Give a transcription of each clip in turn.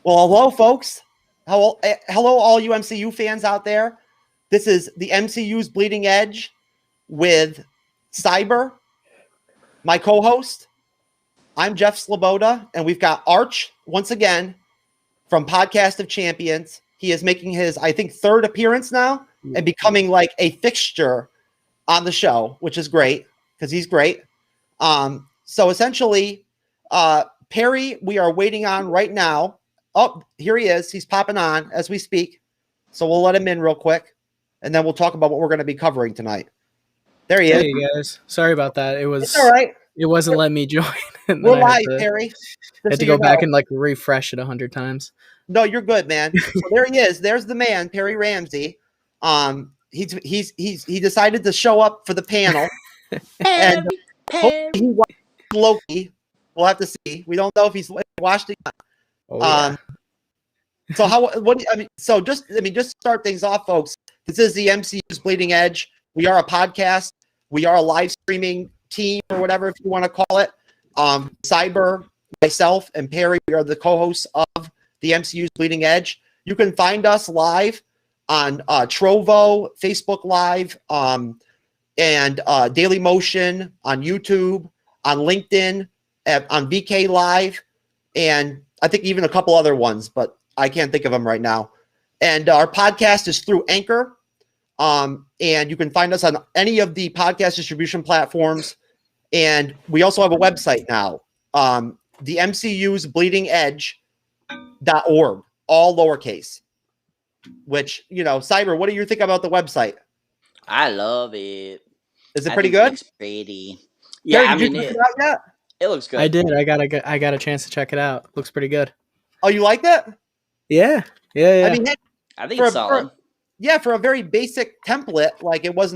Well, hello, folks. Hello, all you MCU fans out there. This is the MCU's Bleeding Edge with Cyber, my co-host. I'm Jeff Sloboda, and we've got Arch once again from Podcast of Champions. He is making his, I think, third appearance now and becoming like a fixture on the show, which is great because he's great. So essentially, Perry, we are waiting on right now. Oh, here he is. He's popping on as we speak. So we'll let him in real quick, and then we'll talk about what we're going to be covering tonight. There he is. Hey guys, sorry about that. It's all right. It wasn't letting me join. We're live, Perry. I had to go back and like refresh it 100 times. No, you're good, man. So there he is. There's the man, Perry Ramsey. He decided to show up for the panel, and hopefully he watched Loki. We'll have to see. We don't know if he's watched it. So just to start things off, folks. This is the MCU's Bleeding Edge. We are a podcast. We are a live streaming team or whatever, if you want to call it. Cyber, myself, and Perry, we are the co-hosts of the MCU's Bleeding Edge. You can find us live on Trovo, Facebook Live, and Daily Motion, on YouTube, on LinkedIn, on VK Live, and I think even a couple other ones, but I can't think of them right now. And our podcast is through Anchor, and you can find us on any of the podcast distribution platforms. And we also have a website now, the MCU's Bleeding Edge.org, all lowercase. Which, Cyber, what do you think about the website? I love it. Is it pretty good? It's pretty. Yeah, Gary, did you check it out yet? It looks good. I did. I got a chance to check it out. Looks pretty good. Oh, you like that? Yeah. I mean, I think it's solid. For a very basic template, like it was.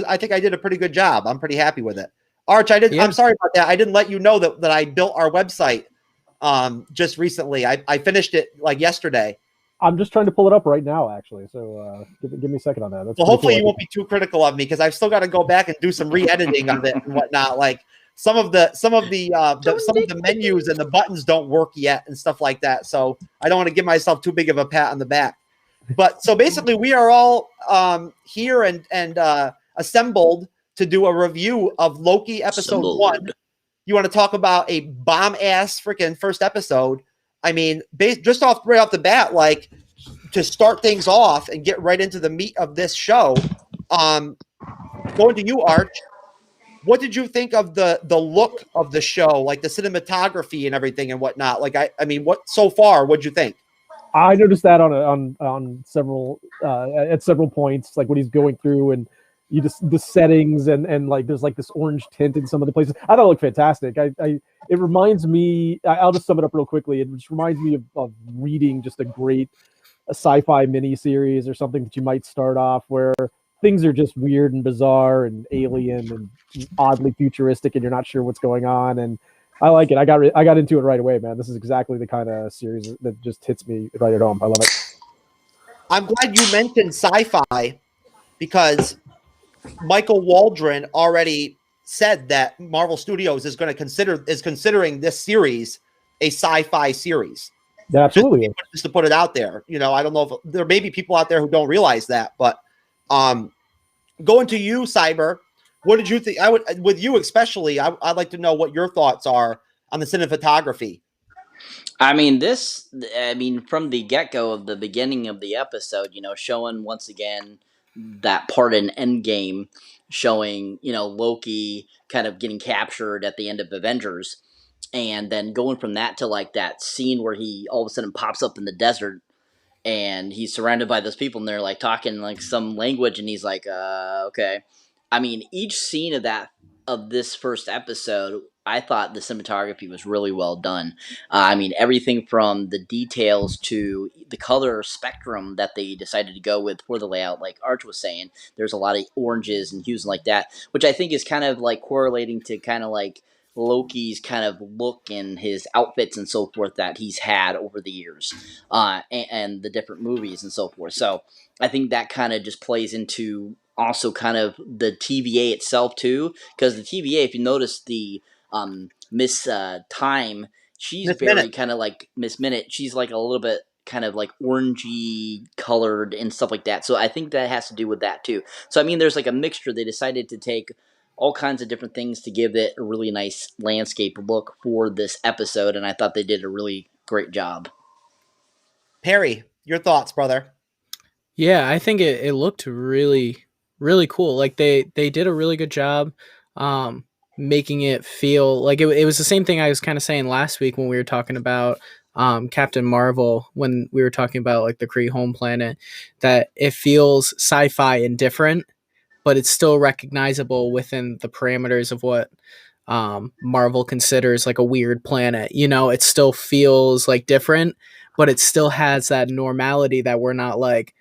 I think I did a pretty good job. I'm pretty happy with it. Arch, I'm sorry about that. I didn't let you know that I built our website just recently. I finished it like yesterday. I'm just trying to pull it up right now, actually. So give me a second on that. Well, hopefully you won't be too critical of me because I've still got to go back and do some re-editing of it and whatnot. Like some of the menus and the buttons don't work yet and stuff like that. So I don't want to give myself too big of a pat on the back. But so basically, we are all here and assembled to do a review of Loki episode 1. You want to talk about a bomb-ass freaking first episode? I mean, just right off the bat, like to start things off and get right into the meat of this show. Going to you, Arch. What did you think of the look of the show, like the cinematography and everything and whatnot? Like, I mean, what so far? What'd you think? I noticed that on several at several points, like what he's going through and you just the settings and like there's like this orange tint in some of the places. I thought it looked fantastic. It reminds me. I'll just sum it up real quickly. It just reminds me of reading just a great sci-fi miniseries or something that you might start off where things are just weird and bizarre and alien and oddly futuristic, and you're not sure what's going on. And I like it. I got into it right away, man. This is exactly the kind of series that just hits me right at home. I love it. I'm glad you mentioned sci-fi because Michael Waldron already said that Marvel Studios is considering this series a sci-fi series. Yeah, absolutely. Just to put it out there, I don't know if there may be people out there who don't realize that, but going to you, Cyber, what did you think? With you especially, I'd like to know what your thoughts are on the cinematography. I mean, from the get-go of the beginning of the episode, showing once again that part in Endgame, showing, Loki kind of getting captured at the end of Avengers, and then going from that to like that scene where he all of a sudden pops up in the desert and he's surrounded by those people and they're like talking like some language and he's like, okay. I mean, each scene of this first episode, I thought the cinematography was really well done. I mean, everything from the details to the color spectrum that they decided to go with for the layout, like Arch was saying, there's a lot of oranges and hues like that, which I think is kind of like correlating to kind of like Loki's kind of look and his outfits and so forth that he's had over the years, and the different movies and so forth. So I think that kind of just plays into also kind of the TVA itself too, because the TVA, if you notice the Miss Time she's Miss very Minute. kind of like Miss Minute. She's like a little bit kind of like orangey colored and stuff like that. So I think that has to do with that too. So I mean, there's like a mixture. They decided to take all kinds of different things to give it a really nice landscape look for this episode, and I thought they did a really great job. Perry, your thoughts, brother? Yeah, I think it looked really, really cool. Like they did a really good job making it feel like it was the same thing I was kind of saying last week when we were talking about Captain Marvel, when we were talking about like the Kree home planet, that it feels sci-fi and different, but it's still recognizable within the parameters of what Marvel considers like a weird planet. You know, it still feels like different, but it still has that normality that we're not like,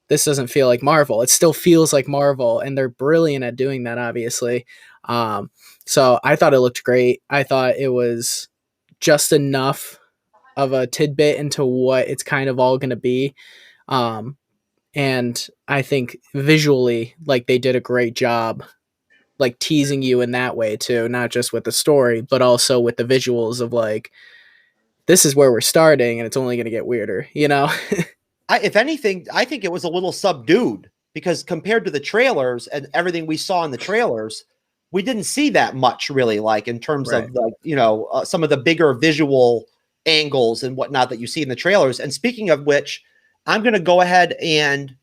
this doesn't feel like Marvel. It still feels like Marvel, and they're brilliant at doing that, obviously. So I thought it looked great. I thought it was just enough of a tidbit into what it's kind of all going to be. And I think visually, like they did a great job, like teasing you in that way too, not just with the story, but also with the visuals of like, this is where we're starting and it's only going to get weirder, you know? If anything, I think it was a little subdued because compared to the trailers and everything we saw in the trailers, we didn't see that much really, like in terms of like, you know, some of the bigger visual angles and whatnot that you see in the trailers. And speaking of which, I'm going to go ahead and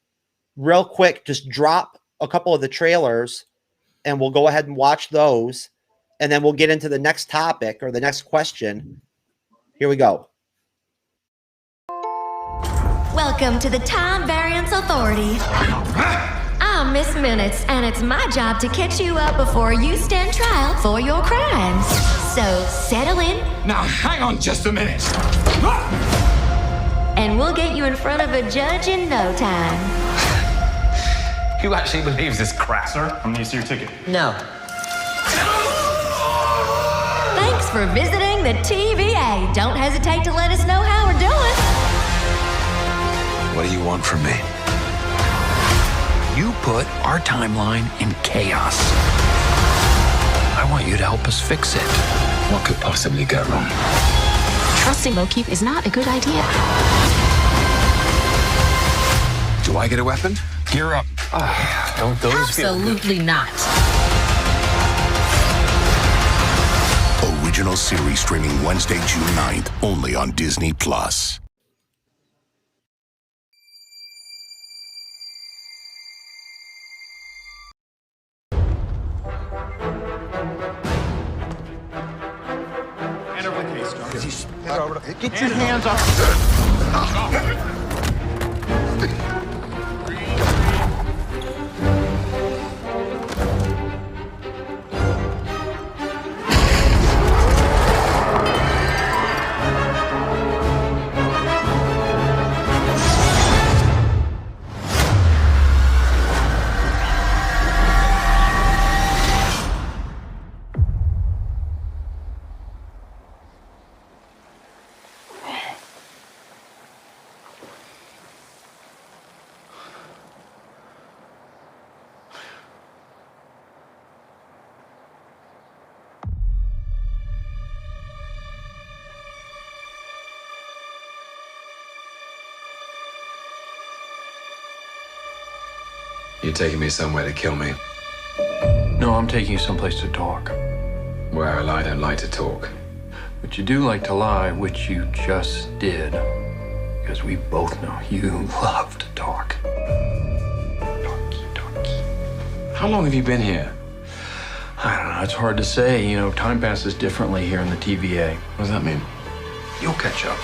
real quick, just drop a couple of the trailers and we'll go ahead and watch those. And then we'll get into the next topic or the next question. Here we go. Welcome to the Time Variance Authority. I'm Miss Minutes, and it's my job to catch you up before you stand trial for your crimes. So settle in. Now hang on just a minute. And we'll get you in front of a judge in no time. Who actually believes this crap? Sir, I'm gonna see your ticket. No. Thanks for visiting the TVA. Don't hesitate to let us know how we're doing. What do you want from me? You put our timeline in chaos. I want you to help us fix it. What could possibly go wrong? Trusting Loki is not a good idea. Do I get a weapon? Gear up. Don't those Absolutely not. Original series streaming Wednesday, June 9th, only on Disney Plus. Get your hands off. You're taking me somewhere to kill me. No, I'm taking you someplace to talk. Well, I don't like to talk. But you do like to lie, which you just did. Because we both know you love to talk. Talky. How long have you been here? I don't know, it's hard to say. You know, time passes differently here in the TVA. What does that mean? You'll catch up.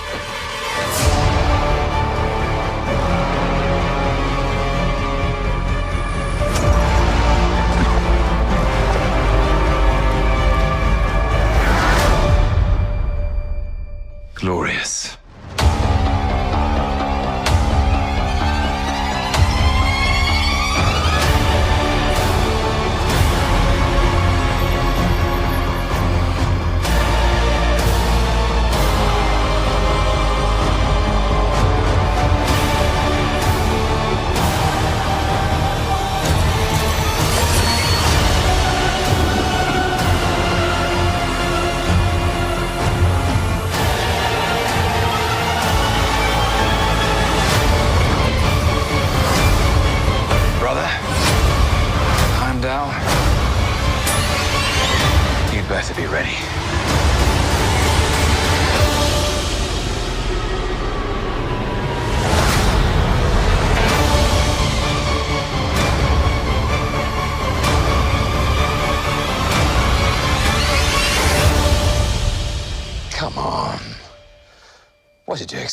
Glorious.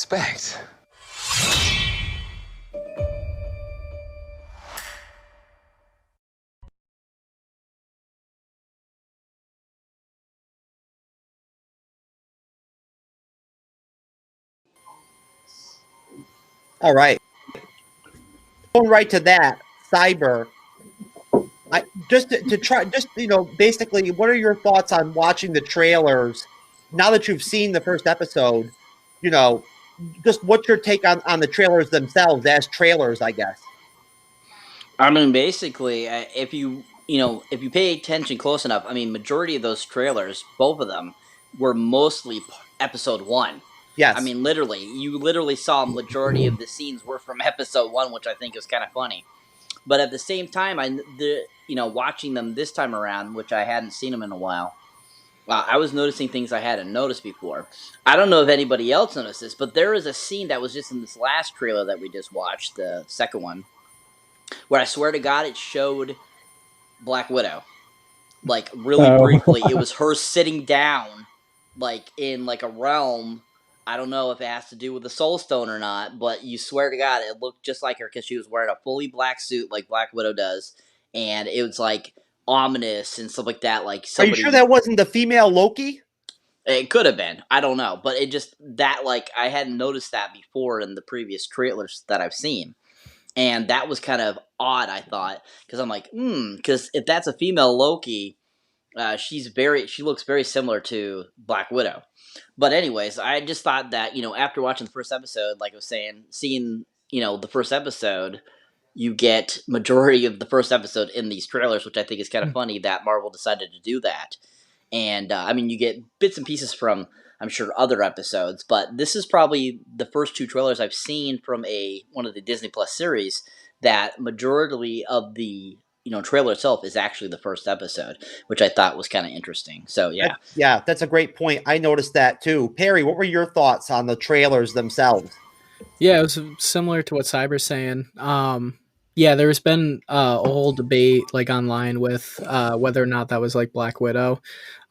expect? All right. Going right to that, Cyber. Basically, what are your thoughts on watching the trailers now that you've seen the first episode? Just what's your take on the trailers themselves as trailers, I guess? I mean, basically, if you pay attention close enough, I mean, majority of those trailers, both of them, were mostly episode 1. Yes. I mean, you literally saw a majority of the scenes were from episode 1, which I think is kind of funny. But at the same time, watching them this time around, which I hadn't seen them in a while, I was noticing things I hadn't noticed before. I don't know if anybody else noticed this, but there is a scene that was just in this last trailer that we just watched, the second one, where I swear to God it showed Black Widow. Like, really briefly. It was her sitting down, like, in, like, a realm. I don't know if it has to do with the Soul Stone or not, but you swear to God it looked just like her because she was wearing a fully black suit like Black Widow does, and it was, like, ominous and stuff like that. Like, Are you sure that wasn't the female Loki? It could have been. I don't know. But it just, that, like, I hadn't noticed that before in the previous trailers that I've seen. And that was kind of odd, I thought, because I'm like, because if that's a female Loki, she looks very similar to Black Widow. But anyways, I just thought that, after watching the first episode, like I was saying, seeing, the first episode, you get majority of the first episode in these trailers, which I think is kind of funny that Marvel decided to do that. And, you get bits and pieces from, I'm sure, other episodes, but this is probably the first 2 trailers I've seen from one of the Disney Plus series that majority of the trailer itself is actually the first episode, which I thought was kind of interesting. So yeah. That's a great point. I noticed that too. Perry, what were your thoughts on the trailers themselves? Yeah, it was similar to what Cyber's saying. Yeah, there's been a whole debate like online with whether or not that was like Black Widow,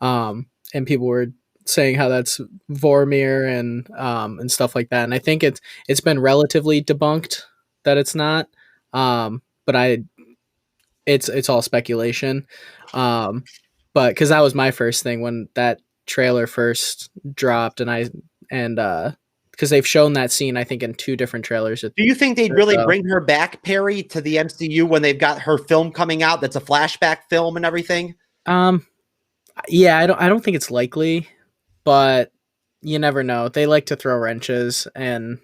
and people were saying how that's Vormir and stuff like that. And I think it's been relatively debunked that it's not. But it's all speculation. But because that was my first thing when that trailer first dropped, and because they've shown that scene, I think, in 2 different trailers. Do you think they'd really bring her back, Perry, to the MCU when they've got her film coming out that's a flashback film and everything? Yeah, I don't think it's likely, but you never know. They like to throw wrenches and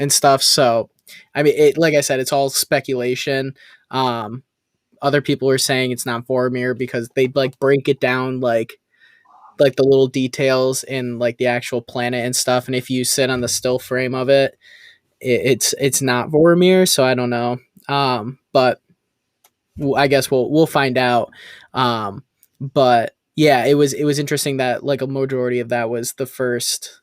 stuff. So, I mean, like I said, it's all speculation. Other people are saying it's not Vormir because they like break it down like the little details in like the actual planet and stuff. And if you sit on the still frame of it, it's not Vormir. So I don't know. But I guess we'll find out. But yeah, it was interesting that like a majority of that was the first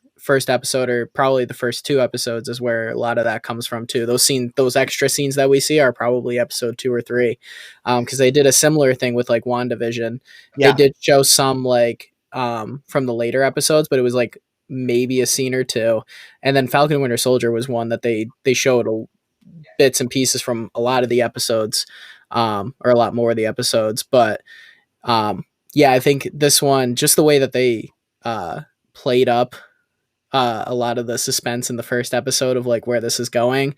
episode, or probably the first 2 episodes is where a lot of that comes from too. Those extra scenes that we see are probably episode 2 or 3. Cause they did a similar thing with like WandaVision. Yeah. They did show some like, from the later episodes, but it was like maybe a scene or 2. And then Falcon and Winter Soldier was one that they showed bits and pieces from a lot of the episodes, or a lot more of the episodes. But, yeah, I think this one, just the way that they, played up, a lot of the suspense in the first episode of like where this is going.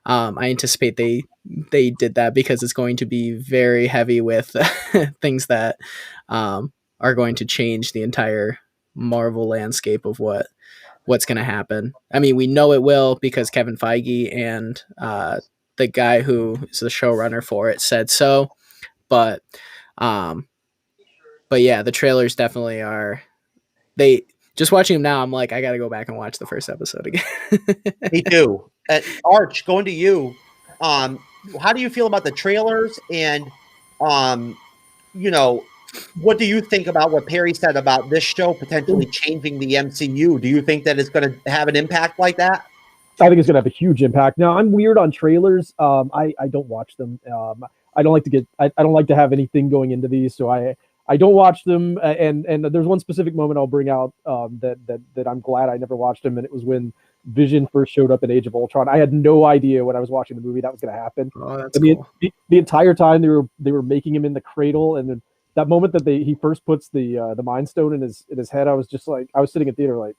I anticipate they did that because it's going to be very heavy with things that are going to change the entire Marvel landscape of what's going to happen. I mean, we know it will because Kevin Feige and the guy who is the showrunner for it said so. But yeah, the trailers definitely are. Just watching them now, I'm like, I got to go back and watch the first episode again. Me too. Arch, going to you. How do you feel about the trailers? And, what do you think about what Perry said about this show potentially changing the MCU? Do you think that it's going to have an impact like that? I think it's going to have a huge impact. Now, I'm weird on trailers. I don't watch them. I don't like to have anything going into these, so I I don't watch them, and there's one specific moment I'll bring out that I'm glad I never watched them, and it was when Vision first showed up in Age of Ultron. I had no idea when I was watching the movie that was going to happen. Oh, that's cool. The entire time they were making him in the cradle, and then that moment that he first puts the Mind Stone in his head, I was just like, I was sitting in theater like,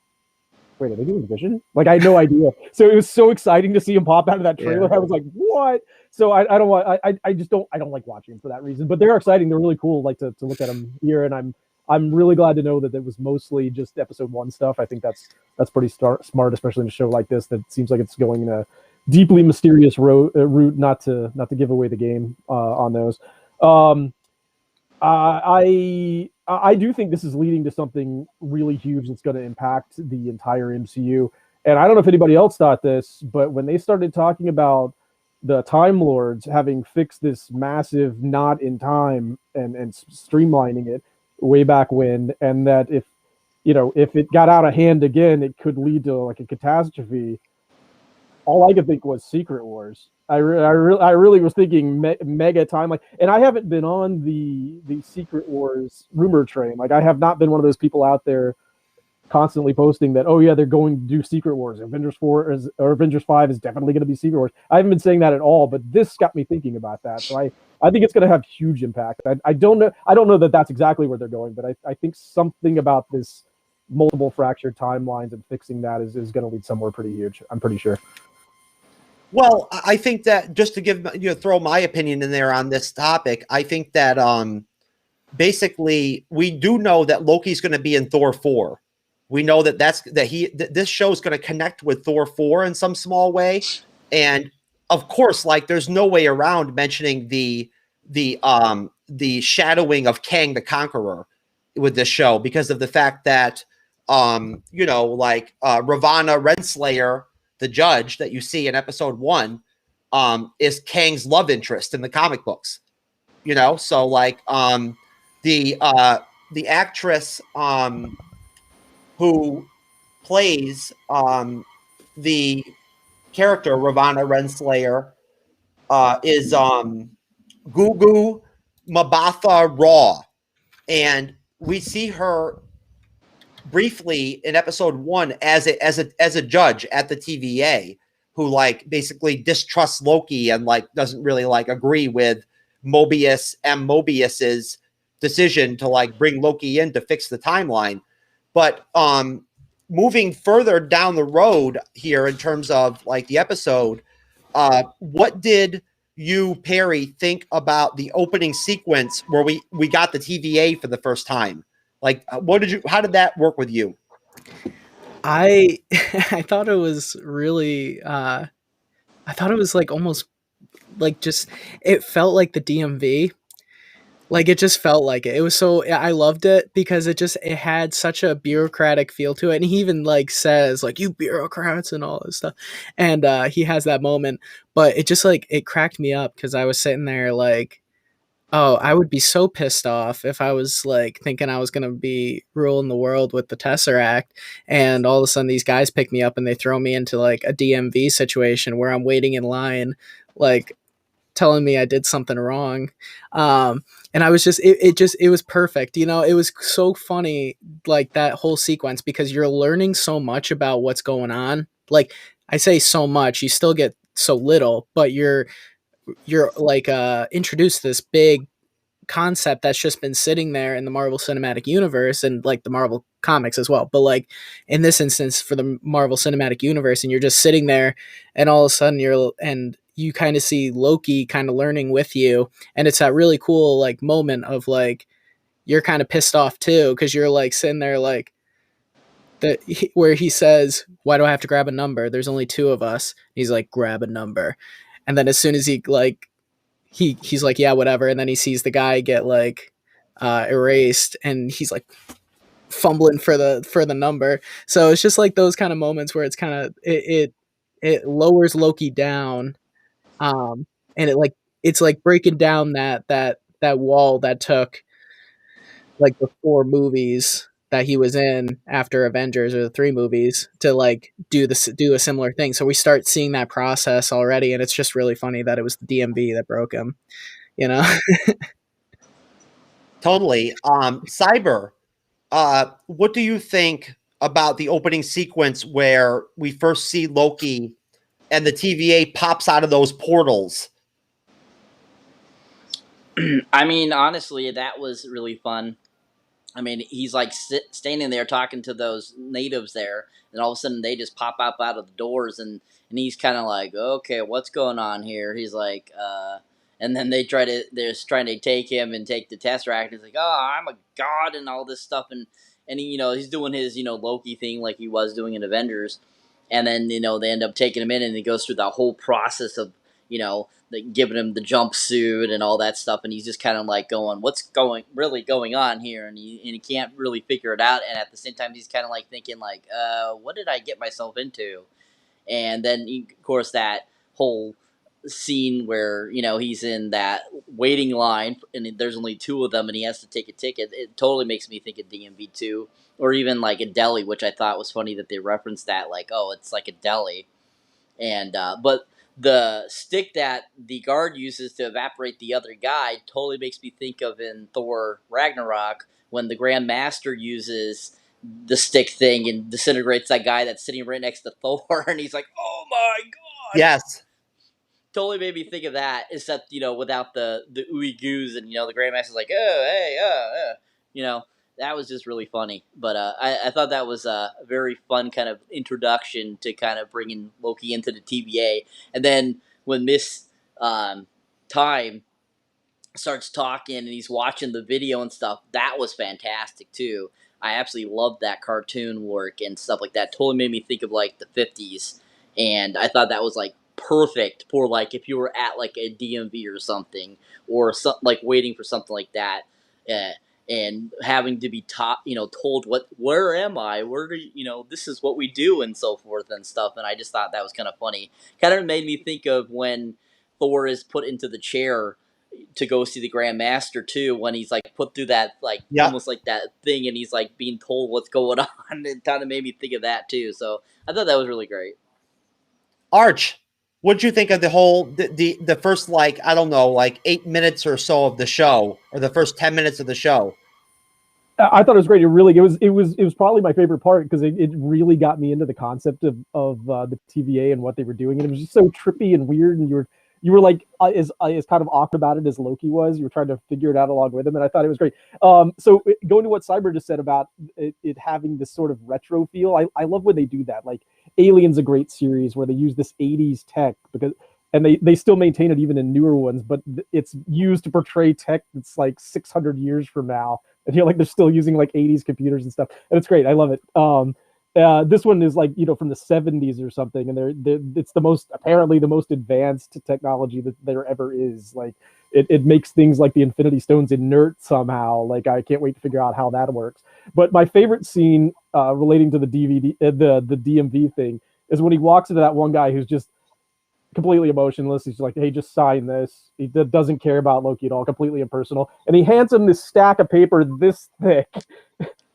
wait, are they doing Vision? Like, I had no idea. So it was so exciting to see him pop out of that trailer. Yeah. I was like, what? So I don't want, I just don't like watching them for that reason. But they're exciting. They're really cool. Like to look at them here, and I'm really glad to know that it was mostly just episode 1 stuff. I think that's pretty smart, especially in a show like this that seems like it's going in a deeply mysterious route, not to give away the game on those. I do think this is leading to something really huge that's going to impact the entire MCU. And I don't know if anybody else thought this, but when they started talking about the Time Lords having fixed this massive knot in time and streamlining it way back when, and that if it got out of hand again, it could lead to like a catastrophe. All I could think was Secret Wars. I really was thinking mega timeline, and I haven't been on the Secret Wars rumor train. Like, I have not been one of those people out there constantly posting that, oh yeah, they're going to do Secret Wars. Avengers 4 or Avengers 5 is definitely going to be Secret Wars. I haven't been saying that at all, but this got me thinking about that. So I think it's going to have huge impact. I don't know that that's exactly where they're going, but I think something about this multiple fractured timelines and fixing that is going to lead somewhere pretty huge. I'm pretty sure. Well, I think that just to throw my opinion in there on this topic, I think that basically we do know that Loki's going to be in Thor 4. We know that this show is going to connect with Thor 4 in some small way, and of course, like, there's no way around mentioning the shadowing of Kang the Conqueror with this show because of the fact that Ravonna Renslayer, the judge that you see in episode 1, is Kang's love interest in the comic books, so like the actress who plays the character Ravonna Renslayer is Gugu Mbatha Raw, and we see her briefly in episode 1 as a judge at the TVA who like basically distrusts Loki and like doesn't really like agree with Mobius's decision to like bring Loki in to fix the timeline. But moving further down the road here in terms of like the episode, what did you, Perry, think about the opening sequence where we got the TVA for the first time? Like, how did that work with you? I thought it was really, I thought it was like almost like just, it felt like the DMV. Like, it just felt like it. It was so, I loved it because it had such a bureaucratic feel to it. And he even like says like, you bureaucrats and all this stuff. And he has that moment, but it just like, it cracked me up because I was sitting there like, oh, I would be so pissed off if I was like thinking I was going to be ruling the world with the Tesseract, and all of a sudden these guys pick me up and they throw me into like a DMV situation where I'm waiting in line, like telling me I did something wrong. And I was just, it was perfect. It was so funny, like that whole sequence, because you're learning so much about what's going on. Like, I say so much, you still get so little, but you're like introduced to this big concept that's just been sitting there in the Marvel Cinematic Universe and like the Marvel comics as well. But like in this instance for the Marvel Cinematic Universe, and you're just sitting there and all of a sudden you kind of see Loki kind of learning with you. And it's that really cool like moment of like, you're kind of pissed off too, because you're like sitting there like where he says, why do I have to grab a number? There's only 2 of us. He's like, grab a number. And then as soon as he like, he's like, yeah, whatever. And then he sees the guy get like erased, and he's like fumbling for the number. So it's just like those kind of moments where it's kind of, it lowers Loki down. And it's like breaking down that wall that took like the 4 movies that he was in after Avengers, or the 3 movies, to like do a similar thing. So we start seeing that process already, and it's just really funny that it was the DMV that broke him, Totally. Cyber, what do you think about the opening sequence where we first see Loki and the TVA pops out of those portals? I mean, honestly, that was really fun. I mean, he's like standing there talking to those natives there, and all of a sudden they just pop up out of the doors, and he's kind of like, okay, what's going on here? He's like, and then they're trying to take him and take the Tesseract. He's like, oh, I'm a god and all this stuff, and he, he's doing his Loki thing like he was doing in Avengers, and then they end up taking him in, and he goes through the whole process of giving him the jumpsuit and all that stuff, and he's just kind of like going, what's really going on here, and he can't really figure it out, and at the same time he's kind of like thinking like, what did I get myself into? And then of course that whole scene where he's in that waiting line and there's only two of them and he has to take a ticket, it totally makes me think of DMV2, or even like a deli, which I thought was funny that they referenced that, like, oh, it's like a deli. And but the stick that the guard uses to evaporate the other guy totally makes me think of in Thor Ragnarok when the Grand Master uses the stick thing and disintegrates that guy that's sitting right next to Thor, and he's like, "Oh my god!" Yes, totally made me think of that. Except without the ooey goos, and the Grand Master's like, "Oh, hey, that was just really funny." But I thought that was a very fun kind of introduction to kind of bringing Loki into the TVA. And then when Miss Time starts talking and he's watching the video and stuff, that was fantastic too. I absolutely loved that cartoon work and stuff like that. Totally made me think of like the 50s. And I thought that was like perfect for like if you were at like a DMV or something, or like waiting for something like that. And having to be told where am I? Where do this is what we do and so forth and stuff. And I just thought that was kind of funny. Kind of made me think of when Thor is put into the chair to go see the Grand Master too, when he's like put through that almost like that thing, and he's like being told what's going on. It kind of made me think of that too. So I thought that was really great. Arch, what'd you think of the whole the first like 8 minutes or so of the show, or the first 10 minutes of the show? I thought it was great. It was probably my favorite part because it really got me into the concept of the TVA and what they were doing, and it was just so trippy and weird. And you were like as kind of awkward about it as Loki was. You were trying to figure it out along with him, and I thought it was great. So going to what Cyber just said about it having this sort of retro feel, I love when they do that. Like Alien's a great series where they use this 80s tech and they still maintain it even in newer ones, but it's used to portray tech that's like 600 years from now. And you're like, they're still using like 80s computers and stuff. And it's great. I love it. This one is like, from the 70s or something. And it's apparently the most advanced technology that there ever is. Like it makes things like the Infinity Stones inert somehow. Like I can't wait to figure out how that works. But my favorite scene relating to the the DMV thing is when he walks into that one guy who's just completely emotionless. He's like, hey, just sign this. He doesn't care about Loki at all, completely impersonal. And he hands him this stack of paper this thick.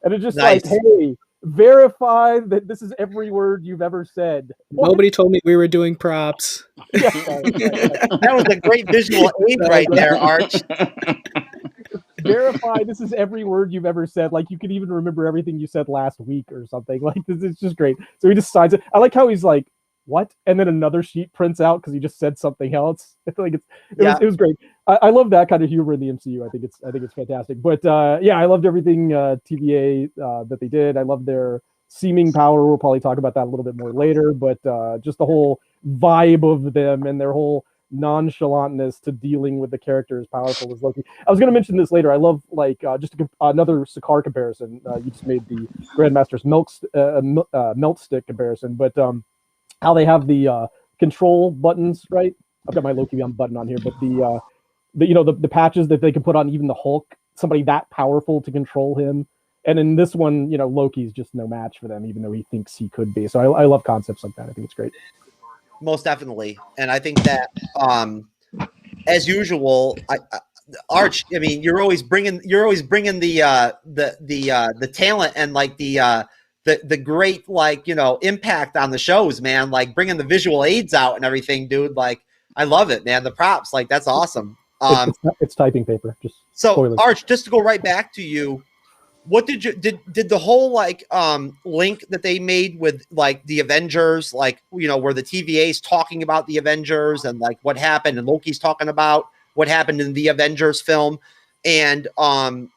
And it's just nice. Like, hey, verify that this is every word you've ever said. Nobody told me we were doing props. Yeah. That was a great visual aid right there, Arch. Verify this is every word you've ever said. Like you could even remember everything you said last week or something. Like this is just great. So he just signs it. I like how he's like, what? And then another sheet prints out because he just said something else. I feel like it was great. I love that kind of humor in the MCU. I think it's fantastic. But I loved everything TVA that they did. I love their seeming power. We'll probably talk about that a little bit more later. But just the whole vibe of them and their whole nonchalantness to dealing with the character as powerful as Loki. I was going to mention this later. I love another Sakaar comparison. You just made the Grandmaster's melt stick comparison, but how they have the control buttons, right? I've got my Loki button on here, but the patches that they can put on even the Hulk, somebody that powerful to control him. And in this one, Loki's just no match for them, even though he thinks he could be. So I love concepts like that. I think it's great. Most definitely. And I think that, as usual, Arch, I mean, you're always bringing the talent and like the great impact on the shows, man. Like bringing the visual aids out and everything, dude. Like I love it, man. The props, like that's awesome. It's typing paper. Just so spoilers. Arch, just to go right back to you, what did the whole like link that they made with like the Avengers, like where the TVA's talking about the Avengers and like what happened, and Loki's talking about what happened in the Avengers film, and the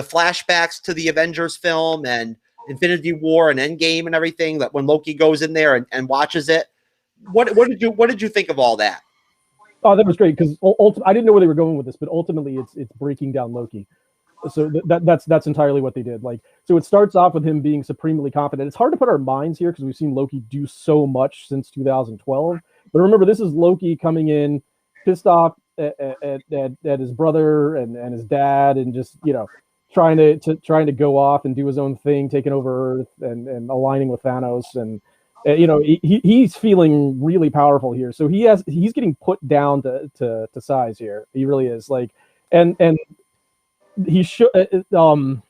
flashbacks to the Avengers film and Infinity War and Endgame and everything, that when Loki goes in there and watches it, what did you think of all that? Oh, that was great, because I didn't know where they were going with this, but ultimately it's breaking down Loki. So that's entirely what they did. Like, so it starts off with him being supremely confident. It's hard to put our minds here because we've seen Loki do so much since 2012. But remember, this is Loki coming in pissed off at his brother and his dad, and just trying to go off and do his own thing, taking over Earth and aligning with Thanos, and he's feeling really powerful here. So he's getting put down to size here. He really is, like, and he should I'm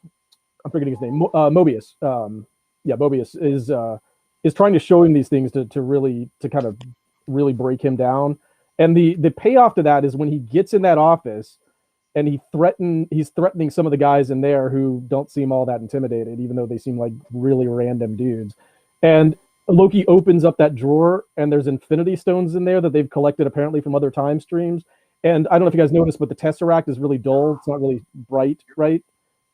forgetting his name, Mobius. Mobius is trying to show him these things to kind of really break him down. And the payoff to that is when he gets in that office and he's threatening some of the guys in there who don't seem all that intimidated, even though they seem like really random dudes. And Loki opens up that drawer and there's Infinity Stones in there that they've collected apparently from other time streams. And I don't know if you guys noticed, but the Tesseract is really dull. It's not really bright, right?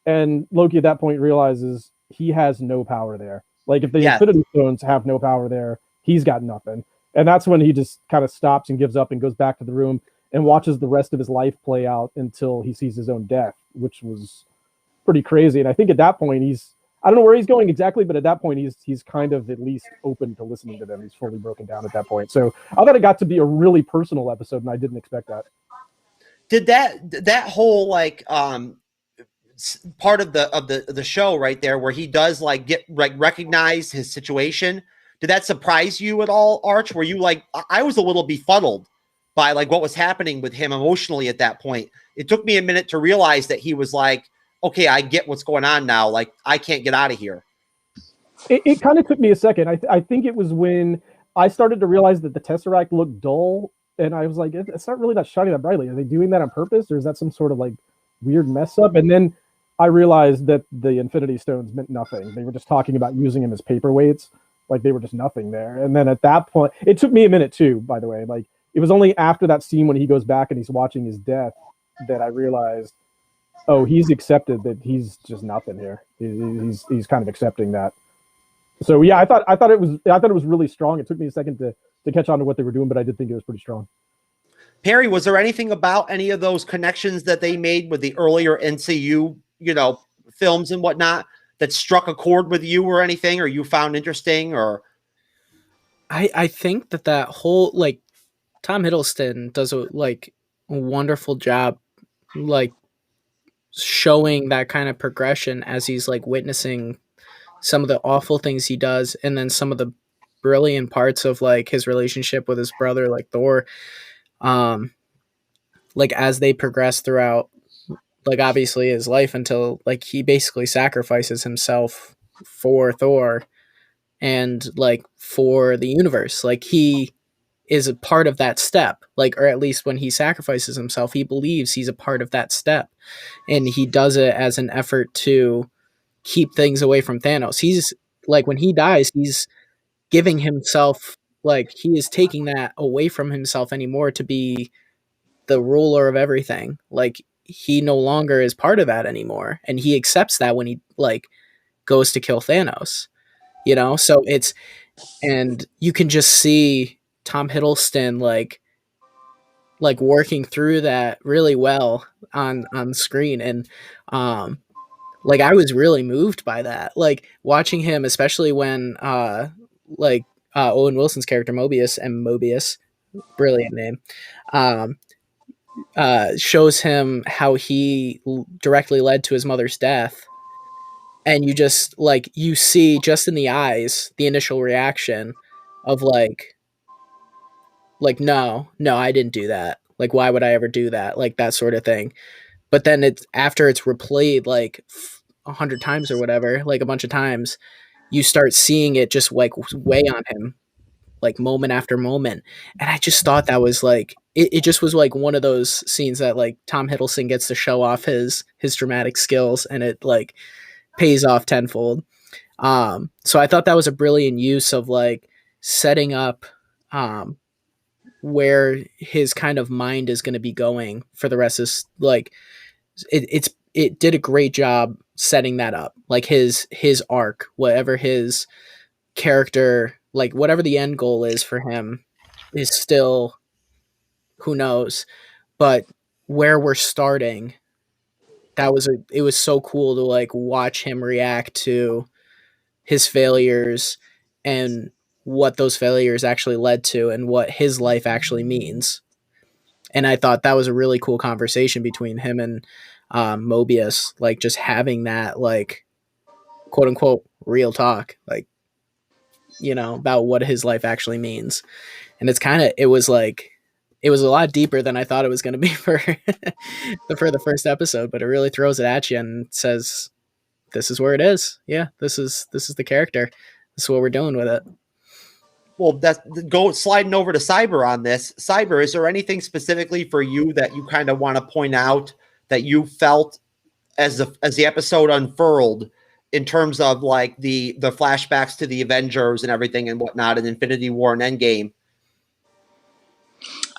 And Loki at that point realizes he has no power there. Like, if the Infinity Stones have no power there, he's got nothing. And that's when he just kind of stops and gives up and goes back to the room and watches the rest of his life play out until he sees his own death, which was pretty crazy. And I think at that point I don't know where he's going exactly, but at that point he's kind of at least open to listening to them. He's fully broken down at that point. So I thought it got to be a really personal episode, and I didn't expect that. Did that whole like part of the show right there where he does like recognize his situation, did that surprise you at all, Arch? Were you like, I was a little befuddled by like what was happening with him emotionally at that point. It took me a minute to realize that he was like, okay, I get what's going on now. Like, I can't get out of here. It kind of took me a second. I think it was when I started to realize that the Tesseract looked dull, and I was like, it's not really that shining that brightly. Are they doing that on purpose, or is that some sort of like weird mess up? And then I realized that the Infinity Stones meant nothing. They were just talking about using them as paperweights. Like, they were just nothing there. And then at that point, it took me a minute too, by the way. Like, it was only after that scene when he goes back and he's watching his death that I realized, oh, he's accepted that he's just nothing here. He's kind of accepting that. So yeah, I thought it was really strong. It took me a second to catch on to what they were doing, but I did think it was pretty strong. Perry, was there anything about any of those connections that they made with the earlier MCU, films and whatnot that struck a chord with you or anything, or you found interesting? Or I think that whole, like, Tom Hiddleston does a wonderful job, like, showing that kind of progression as he's like witnessing some of the awful things he does, and then some of the brilliant parts of like his relationship with his brother, like Thor, like as they progress throughout, like obviously his life, until like he basically sacrifices himself for Thor and like for the universe. Like, he is a part of that step, like, or at least when he sacrifices himself, he believes he's a part of that step, and he does it as an effort to keep things away from Thanos. He's like, when he dies, he's giving himself, like, he is taking that away from himself anymore to be the ruler of everything. Like, he no longer is part of that anymore, and he accepts that when he like goes to kill Thanos, so it's, and you can just see Tom Hiddleston like working through that really well on screen. And like, I was really moved by that, like watching him, especially when Owen Wilson's character Mobius, brilliant name, shows him how he directly led to his mother's death. And you just like, you see just in the eyes the initial reaction of like, no, I didn't do that. Like, why would I ever do that? Like, that sort of thing. But then it's after it's replayed like 100 times or whatever, like a bunch of times, you start seeing it just like weigh on him like moment after moment. And I just thought that was like, it just was like one of those scenes that like Tom Hiddleston gets to show off his dramatic skills, and it like pays off tenfold. So I thought that was a brilliant use of like setting up where his kind of mind is going to be going for the rest of like it did a great job setting that up, like his arc, whatever his character, like whatever the end goal is for him is still who knows, but where we're starting, it was so cool to like watch him react to his failures and what those failures actually led to and what his life actually means. And I thought that was a really cool conversation between him and Mobius, like just having that like quote unquote real talk, like, you know, about what his life actually means. And it was a lot deeper than I thought it was going to be for the first episode, but it really throws it at you and says, this is where it is. Yeah. This is the character. This is what we're doing with it. Well, sliding over to Cyber on this. Cyber, is there anything specifically for you that you kind of want to point out that you felt as the episode unfurled in terms of like the flashbacks to the Avengers and everything and whatnot in Infinity War and Endgame?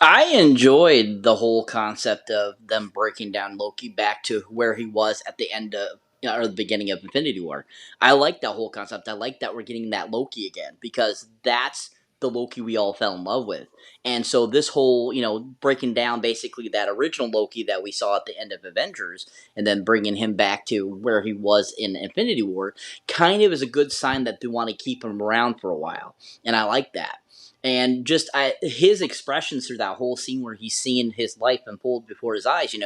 I enjoyed the whole concept of them breaking down Loki back to where he was at the end of, or the beginning of Infinity War. I like that whole concept. I like that we're getting that Loki again, because that's the Loki we all fell in love with. And so this whole, breaking down basically that original Loki that we saw at the end of Avengers and then bringing him back to where he was in Infinity War kind of is a good sign that they want to keep him around for a while. And I like that. And just his expressions through that whole scene where he's seeing his life unfold before his eyes,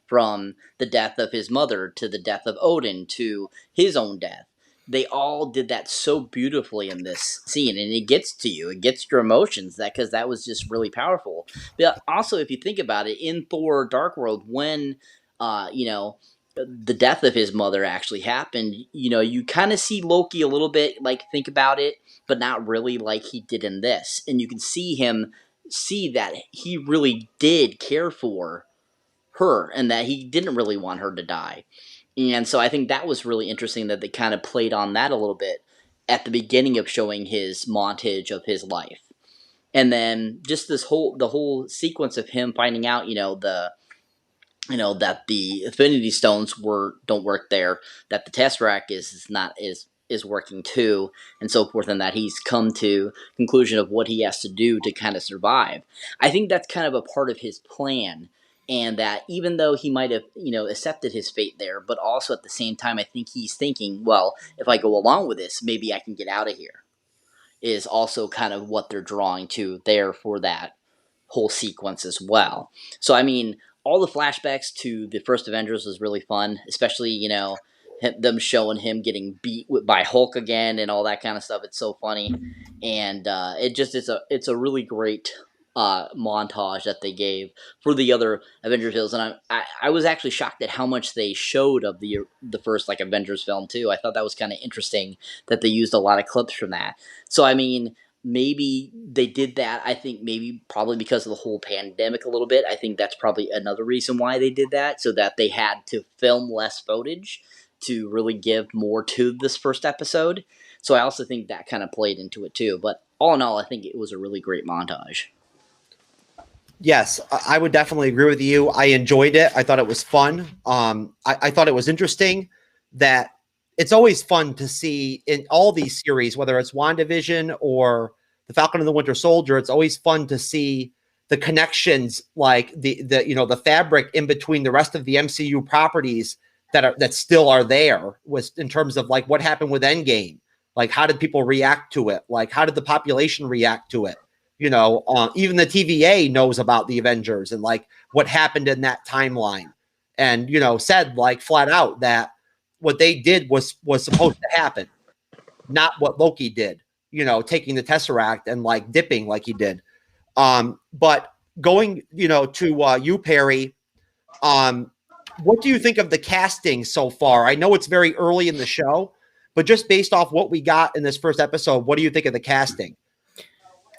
from the death of his mother to the death of Odin to his own death. They all did that so beautifully in this scene, and it gets to you. It gets your emotions, because that was just really powerful. But also, if you think about it, in Thor: Dark World, when the death of his mother actually happened, you kind of see Loki a little bit think about it, but not really like he did in this. And you can see that he really did care for her and that he didn't really want her to die. And so I think that was really interesting that they kind of played on that a little bit at the beginning of showing his montage of his life. And then just the whole sequence of him finding out, that the Infinity Stones don't work there, that the Tesseract is working too, and so forth, and that he's come to conclusion of what he has to do to kind of survive. I think that's kind of a part of his plan, and that even though he might have, accepted his fate there, but also at the same time, I think he's thinking, well, if I go along with this, maybe I can get out of here, is also kind of what they're drawing to there for that whole sequence as well. So, I mean, all the flashbacks to the first Avengers was really fun, especially, them showing him getting beat by Hulk again and all that kind of stuff. It's so funny. And it's a really great montage that they gave for the other Avengers films. And I was actually shocked at how much they showed of the first Avengers film too. I thought that was kind of interesting that they used a lot of clips from that. So, I mean, maybe they did that. I think probably because of the whole pandemic a little bit. I think that's probably another reason why they did that, so that they had to film less footage to really give more to this first episode. So I also think that kind of played into it too. But all in all, I think it was a really great montage. Yes, I would definitely agree with you. I enjoyed it. I thought it was fun. I thought it was interesting that it's always fun to see in all these series, whether it's WandaVision or The Falcon and the Winter Soldier, it's always fun to see the connections, like the fabric in between the rest of the MCU properties that still are there, in terms of like what happened with Endgame. Like, how did people react to it? Like, how did the population react to it? Even the TVA knows about the Avengers and like what happened in that timeline, and said like flat out that what they did was supposed to happen, not what Loki did, taking the Tesseract and like dipping like he did. But going, to you, Perry, what do you think of the casting so far? I know it's very early in the show, but just based off what we got in this first episode, what do you think of the casting?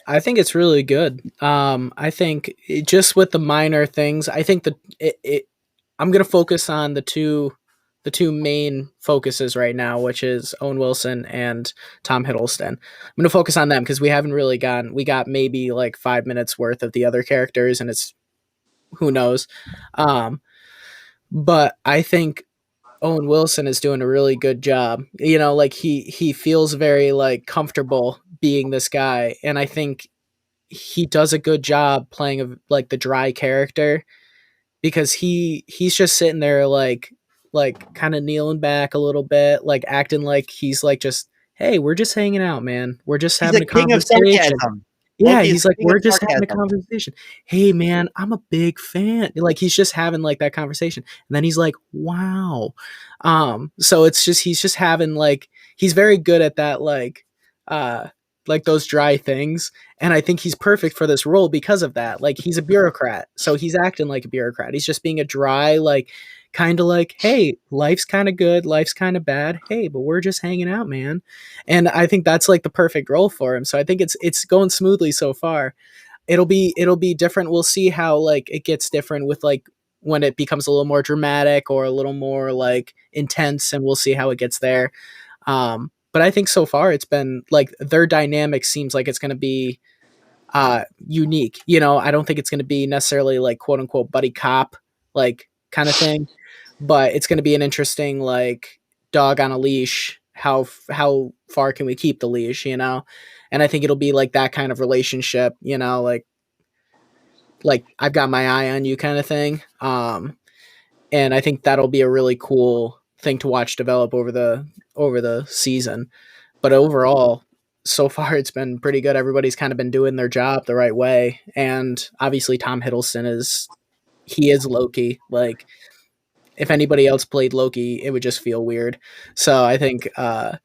I think it's really good. I think just with the minor things, I think I'm gonna focus on the two main focuses right now, which is Owen Wilson and Tom Hiddleston. I'm gonna focus on them because we haven't really we got maybe like 5 minutes worth of the other characters, and it's who knows. But I think Owen Wilson is doing a really good job. Like he feels very like comfortable being this guy, and I think he does a good job playing like the dry character because he's just sitting there like kind of kneeling back a little bit, like acting like he's like just, hey, we're just hanging out, man. We're just He's having a a king of conversation. sarcasm. Yeah, Loki is he's the like, king we're of just having a sarcasm. conversation. Hey, man, I'm a big fan. Like he's just having like that conversation, and then he's like, wow. So it's just he's just having like he's very good at that like those dry things, and I think he's perfect for this role because of that. Like he's a bureaucrat, so he's acting like a bureaucrat. He's just being a dry like kind of like, hey, life's kind of good, life's kind of bad. Hey, but we're just hanging out, man. And I think that's like the perfect role for him. So I think it's going smoothly so far. It'll be different. We'll see how like it gets different with like when it becomes a little more dramatic or a little more like intense, and we'll see how it gets there. But I think so far it's been like their dynamic seems like it's going to be unique. I don't think it's going to be necessarily like quote unquote buddy cop like kind of thing, but it's going to be an interesting like dog on a leash. How far can we keep the leash? And I think it'll be like that kind of relationship. Like I've got my eye on you kind of thing. And I think that'll be a really cool thing to watch develop over the season. But overall, so far it's been pretty good. Everybody's kind of been doing their job the right way, and obviously Tom Hiddleston is Loki. Like if anybody else played Loki, it would just feel weird. So I think that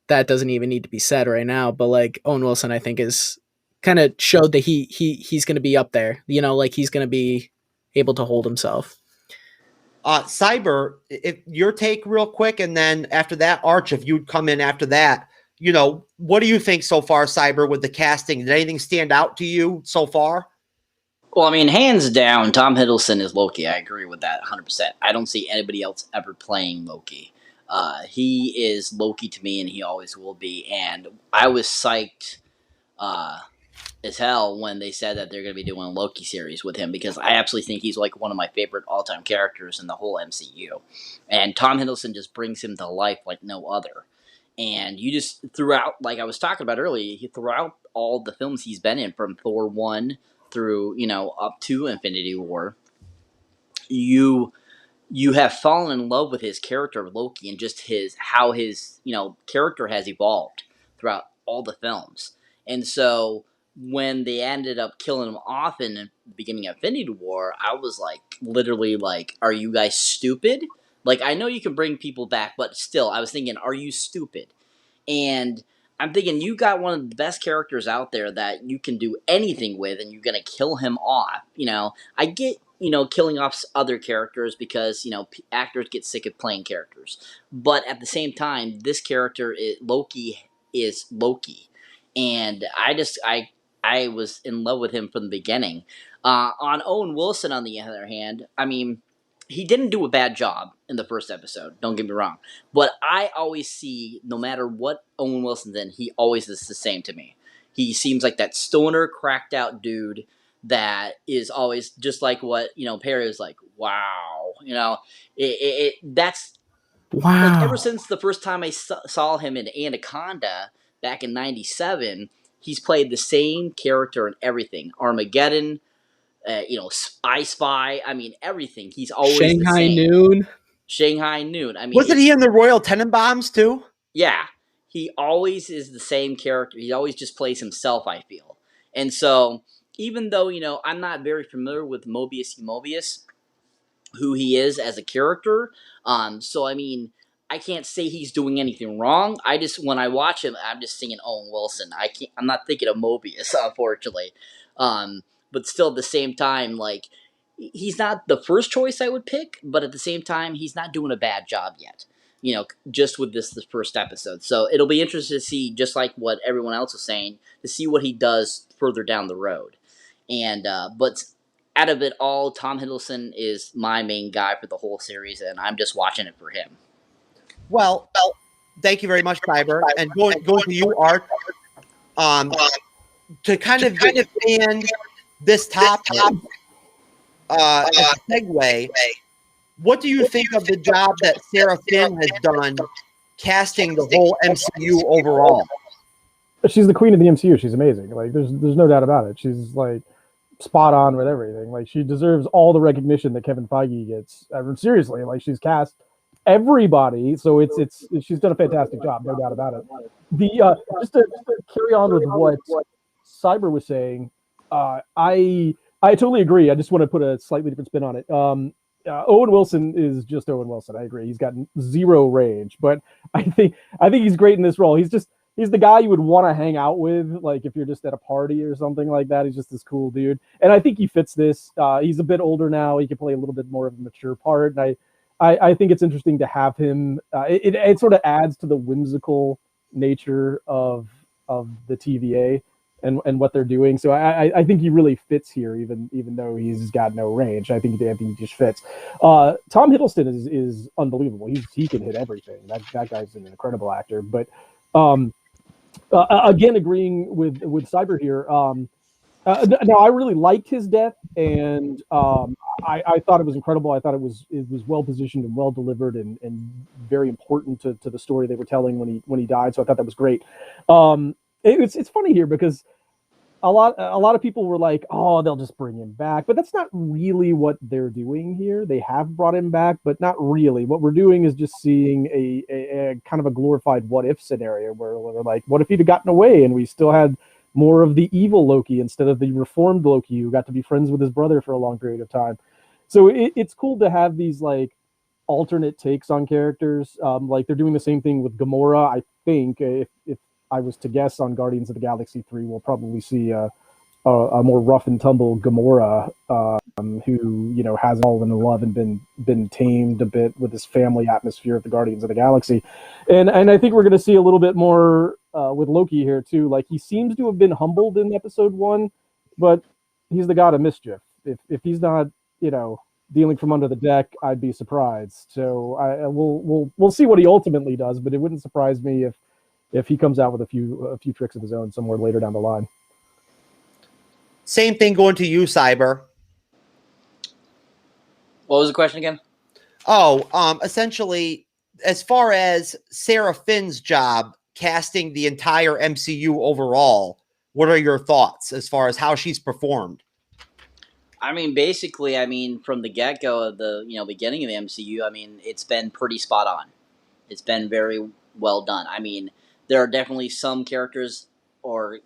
doesn't even need to be said right now. But like Owen Wilson, I think is kind of showed that he's going to be up there. Like he's going to be able to hold himself. Cyber, if your take real quick, and then after that, Arch, if you'd come in after that, what do you think so far, Cyber, with the casting? Did anything stand out to you so far? Well, I mean, hands down, Tom Hiddleston is Loki. I agree with that 100%. I don't see anybody else ever playing Loki. He is Loki to me, and he always will be. And I was psyched as hell when they said that they're going to be doing a Loki series with him, because I absolutely think he's like one of my favorite all-time characters in the whole MCU. And Tom Hiddleston just brings him to life like no other. And you just, throughout, like I was talking about earlier, throughout all the films he's been in, from Thor 1 through, up to Infinity War, you have fallen in love with his character of Loki, and just how his character has evolved throughout all the films. And so when they ended up killing him off in the beginning of Infinity War, I was like, literally like, are you guys stupid? Like, I know you can bring people back, but still, I was thinking, are you stupid? And I'm thinking, you got one of the best characters out there that you can do anything with, and you're going to kill him off. I get, killing off other characters because, actors get sick of playing characters. But at the same time, this character, Loki, is Loki. And I was in love with him from the beginning. On Owen Wilson, on the other hand, I mean, he didn't do a bad job in the first episode, don't get me wrong. But I always see, no matter what Owen Wilson's in, he always is the same to me. He seems like that stoner, cracked out dude that is always just like what, Perry was like, wow. That's, wow. Like, ever since the first time I saw him in Anaconda back in 97, he's played the same character in everything. Armageddon, I Spy. I mean, everything. He's always Shanghai the same. Noon. Shanghai Noon. I mean, wasn't he in the Royal Tenenbaums too? Yeah, he always is the same character. He always just plays himself, I feel. And so, even though I'm not very familiar with Mobius, who he is as a character, so I mean, I can't say he's doing anything wrong. When I watch him, I'm just singing Owen Wilson. I'm not thinking of Mobius, unfortunately. But still, at the same time, like, he's not the first choice I would pick, but at the same time, he's not doing a bad job yet. just with this first episode. So it'll be interesting to see, just like what everyone else was saying, to see what he does further down the road. And but out of it all, Tom Hiddleston is my main guy for the whole series, and I'm just watching it for him. Well, thank you very much, Cyber. And going to you, Art, to kind of expand this topic as a segue, what do you think of the job that Sarah Finn has done casting the whole MCU overall? She's the queen of the MCU. She's amazing. Like, there's no doubt about it. She's like spot on with everything. Like, she deserves all the recognition that Kevin Feige gets. Seriously, like, she's cast everybody, so it's she's done a fantastic job, no doubt about it. The just to carry on with what Cyber was saying, I totally agree. I just want to put a slightly different spin on it. Owen Wilson is just Owen Wilson. I agree. He's got zero range, but I think he's great in this role. He's the guy you would want to hang out with, like if you're just at a party or something like that. He's just this cool dude, and I think he fits this. He's a bit older now. He can play a little bit more of a mature part, and I think it's interesting to have him. It sort of adds to the whimsical nature of the TVA and what they're doing. So I think he really fits here, even though he's got no range. I think he just fits. Tom Hiddleston is unbelievable. He can hit everything. That guy's an incredible actor. But again, agreeing with Cyber here. Now, I really liked his death, and I thought it was incredible. I thought it was well positioned and well delivered, and very important to the story they were telling when he died. So I thought that was great. It's funny here because a lot of people were like, "Oh, they'll just bring him back," but that's not really what they're doing here. They have brought him back, but not really. What we're doing is just seeing a kind of a glorified what if scenario where we're like, "What if he'd have gotten away and we still had more of the evil Loki instead of the reformed Loki who got to be friends with his brother for a long period of time?" So it's cool to have these like alternate takes on characters. Like they're doing the same thing with Gamora. I think if I was to guess on Guardians of the Galaxy 3, we'll probably see a more rough and tumble Gamora, who has fallen in love and been tamed a bit with this family atmosphere of the Guardians of the Galaxy, and I think we're going to see a little bit more with Loki here too. Like he seems to have been humbled in episode 1, but he's the god of mischief. If he's not dealing from under the deck, I'd be surprised. So we'll see what he ultimately does, but it wouldn't surprise me if he comes out with a few tricks of his own somewhere later down the line. Same thing going to you, Cyber. What was the question again? Essentially, as far as Sarah Finn's job casting the entire MCU overall, what are your thoughts as far as how she's performed? I mean, basically, from the get-go of the beginning of the MCU, it's been pretty spot on. It's been very well done. There are definitely some characters or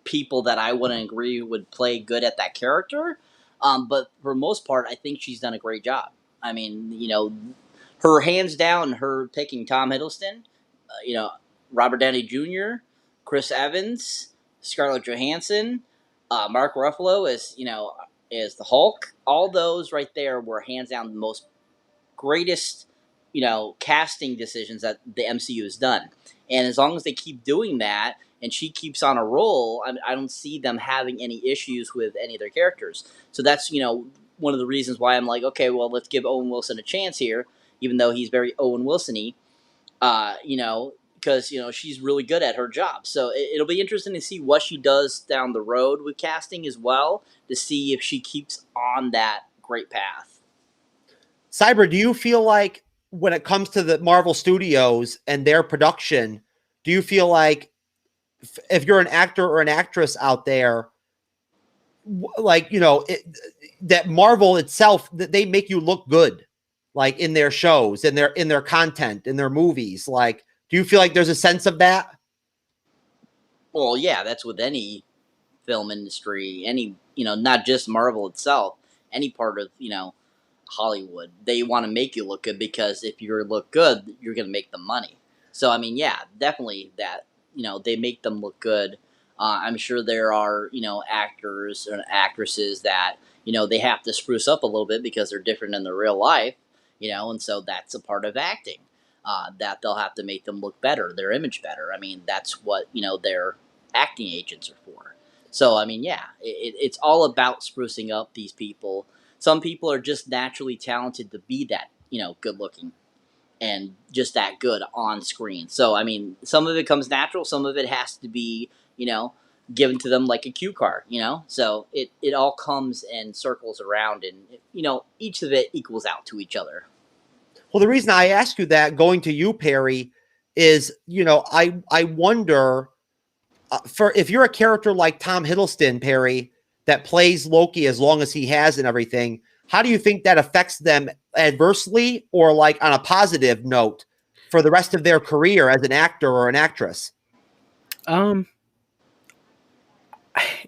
people that I wouldn't agree would play good at that character, but for the most part, I think she's done a great job. Her hands down, her picking Tom Hiddleston, Robert Downey Jr., Chris Evans, Scarlett Johansson, Mark Ruffalo as the Hulk. All those right there were hands down the most greatest, casting decisions that the MCU has done. And as long as they keep doing that and she keeps on a roll, I don't see them having any issues with any of their characters. So that's, one of the reasons why I'm like, okay, well, let's give Owen Wilson a chance here, even though he's very Owen Wilson-y, because, she's really good at her job. So it'll be interesting to see what she does down the road with casting as well, to see if she keeps on that great path. Cyber, do you feel like when it comes to the Marvel Studios and their production, do you feel like if you're an actor or an actress out there, like, that Marvel itself, that they make you look good, like in their shows and in their content, in their movies? Like, do you feel like there's a sense of that? Well, yeah, that's with any film industry, any, not just Marvel itself, any part of, Hollywood. They want to make you look good because if you look good, you're going to make them money. So, yeah, definitely that, they make them look good. I'm sure there are, actors and actresses that, they have to spruce up a little bit because they're different in their real life, and so that's a part of acting. that they'll have to make them look better, their image better. I mean, that's what, their acting agents are for. So, I mean, yeah, it's all about sprucing up these people. Some people are just naturally talented to be that, good looking and just that good on screen. So, I mean, some of it comes natural, some of it has to be, given to them like a cue card, So it all comes and circles around, and, each of it equals out to each other. Well, the reason I ask you that, going to you, Perry, is, I wonder for if you're a character like Tom Hiddleston, Perry, that plays Loki as long as he has and everything, how do you think that affects them adversely or like on a positive note for the rest of their career as an actor or an actress?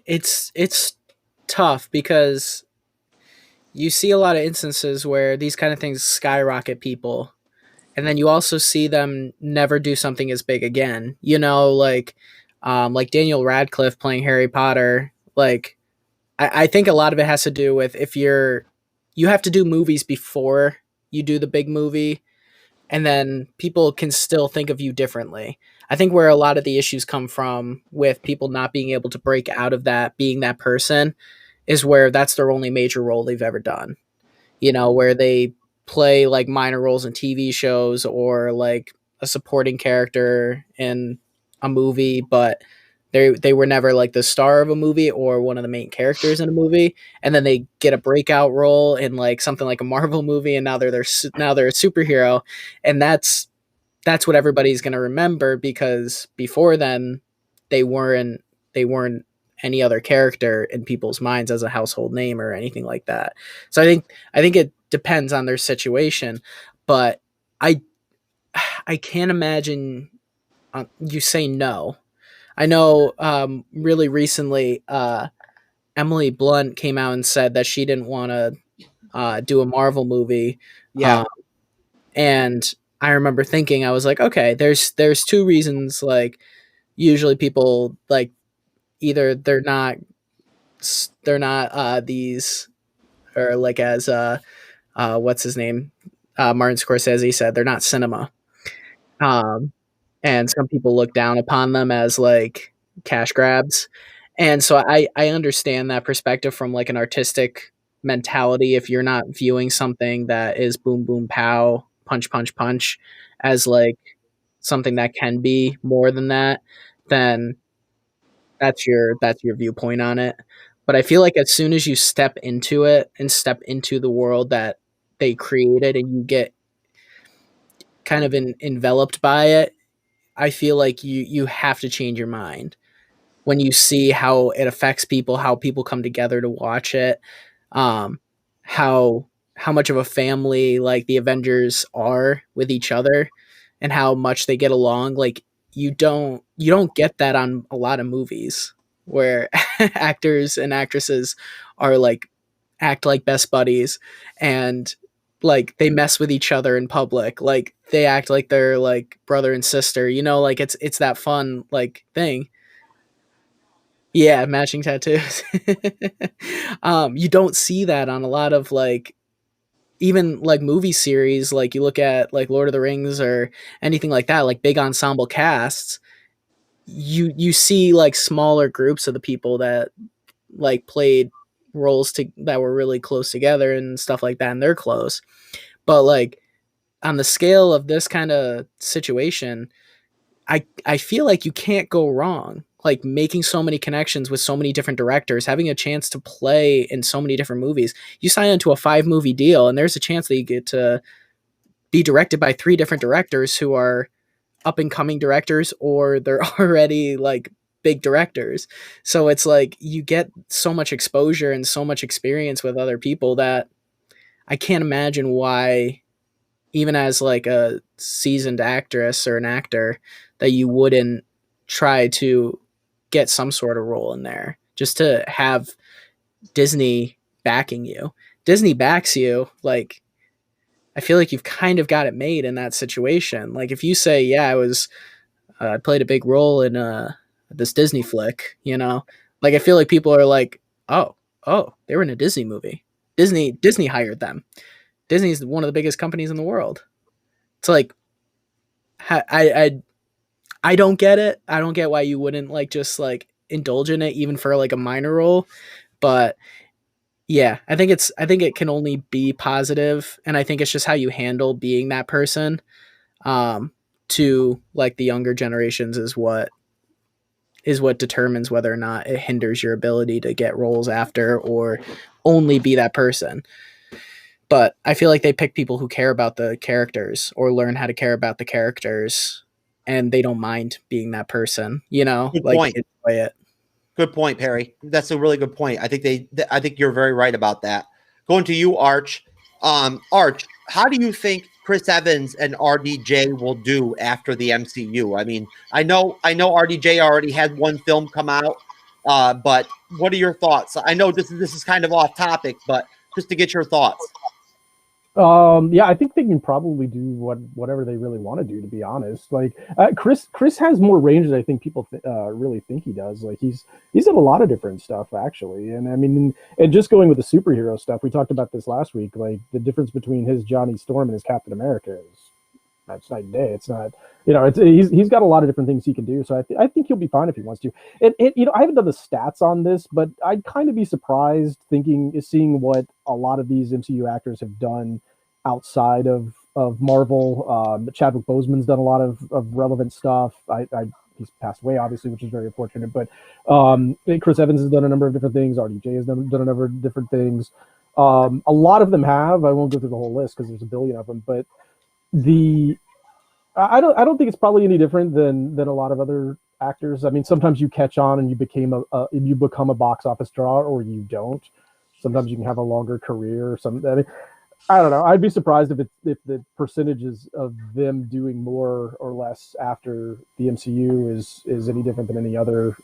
It's tough because you see a lot of instances where these kind of things skyrocket people, and then you also see them never do something as big again. Like Daniel Radcliffe playing Harry Potter. Like, I think a lot of it has to do with if you have to do movies before you do the big movie, and then people can still think of you differently. I think where a lot of the issues come from with people not being able to break out of that, being that person, is where that's their only major role they've ever done. Where they play like minor roles in TV shows or like a supporting character in a movie, but they were never like the star of a movie or one of the main characters in a movie, and then they get a breakout role in like something like a Marvel movie, and now they're a superhero, and that's what everybody's going to remember, because before then they weren't any other character in people's minds as a household name or anything like that. So I think it depends on their situation, but I can't imagine you say no. I know really recently Emily Blunt came out and said that she didn't want to do a Marvel movie. Yeah. And I remember thinking, I was like, okay, there's two reasons. Like, usually people like either they're not these, or like as what's his name, Martin Scorsese said, they're not cinema. And some people look down upon them as like cash grabs. And so I understand that perspective from like an artistic mentality. If you're not viewing something that is boom, boom, pow, punch, punch, punch as like something that can be more than that, then that's your viewpoint on it. But I feel like as soon as you step into it and step into the world that they created and you get kind of enveloped by it, I feel like you have to change your mind when you see how it affects people, how people come together to watch it, how much of a family like the Avengers are with each other and how much they get along. Like, you don't get that on a lot of movies where actors and actresses are like act like best buddies and like they mess with each other in public, like they act like they're like brother and sister, like it's that fun like thing. Yeah, matching tattoos. You don't see that on a lot of like even like movie series. Like, you look at like Lord of the Rings or anything like that, like big ensemble casts, you see like smaller groups of the people that like played roles that were really close together and stuff like that, and they're close. But like on the scale of this kind of situation, I feel like you can't go wrong. Like, making so many connections with so many different directors, having a chance to play in so many different movies. You sign into a 5-movie deal, and there's a chance that you get to be directed by 3 different directors who are up and coming directors, or they're already like big directors. So it's like you get so much exposure and so much experience with other people that I can't imagine why, even as like a seasoned actress or an actor, that you wouldn't try to get some sort of role in there just to have Disney backing you. Disney backs you. Like, I feel like you've kind of got it made in that situation. Like, if you say, yeah, I played a big role in this Disney flick, like, I feel like people are like, oh, they were in a Disney movie. Disney hired them. Disney's one of the biggest companies in the world. It's like, I don't get it. I don't get why you wouldn't like just like indulge in it even for like a minor role. But yeah, I think it can only be positive, and I think it's just how you handle being that person to like the younger generations is what determines whether or not it hinders your ability to get roles after or only be that person. But I feel like they pick people who care about the characters or learn how to care about the characters, and they don't mind being that person, you know? Good like point. enjoy it. Good point, Perry. That's a really good point. I think you're very right about that. Going to you, Arch. Arch, how do you think Chris Evans and RDJ will do after the MCU? I mean, I know RDJ already had one film come out, but what are your thoughts? I know this is kind of off topic, but just to get your thoughts. Yeah, I think they can probably do whatever they really want to do, to be honest. Like Chris has more range than I think people really think he does. Like he's done a lot of different stuff actually. And I mean, and just going with the superhero stuff, we talked about this last week, like the difference between his Johnny Storm and his Captain America is that's night and day. It's not, you know, he's got a lot of different things he can do. So I think he'll be fine if he wants to. And you know, I haven't done the stats on this, but I'd kind of be surprised seeing what a lot of these MCU actors have done outside of Marvel. Chadwick Boseman's done a lot of relevant stuff. He's passed away, obviously, which is very unfortunate. But Chris Evans has done a number of different things. RDJ has done a number of different things. A lot of them have. I won't go through the whole list because there's a billion of them. But I don't think it's probably any different than a lot of other actors. I mean, sometimes you catch on and you become a box office draw, or you don't. Sometimes you can have a longer career or something. I mean, I don't know. I'd be surprised if the percentages of them doing more or less after the MCU is any different than any other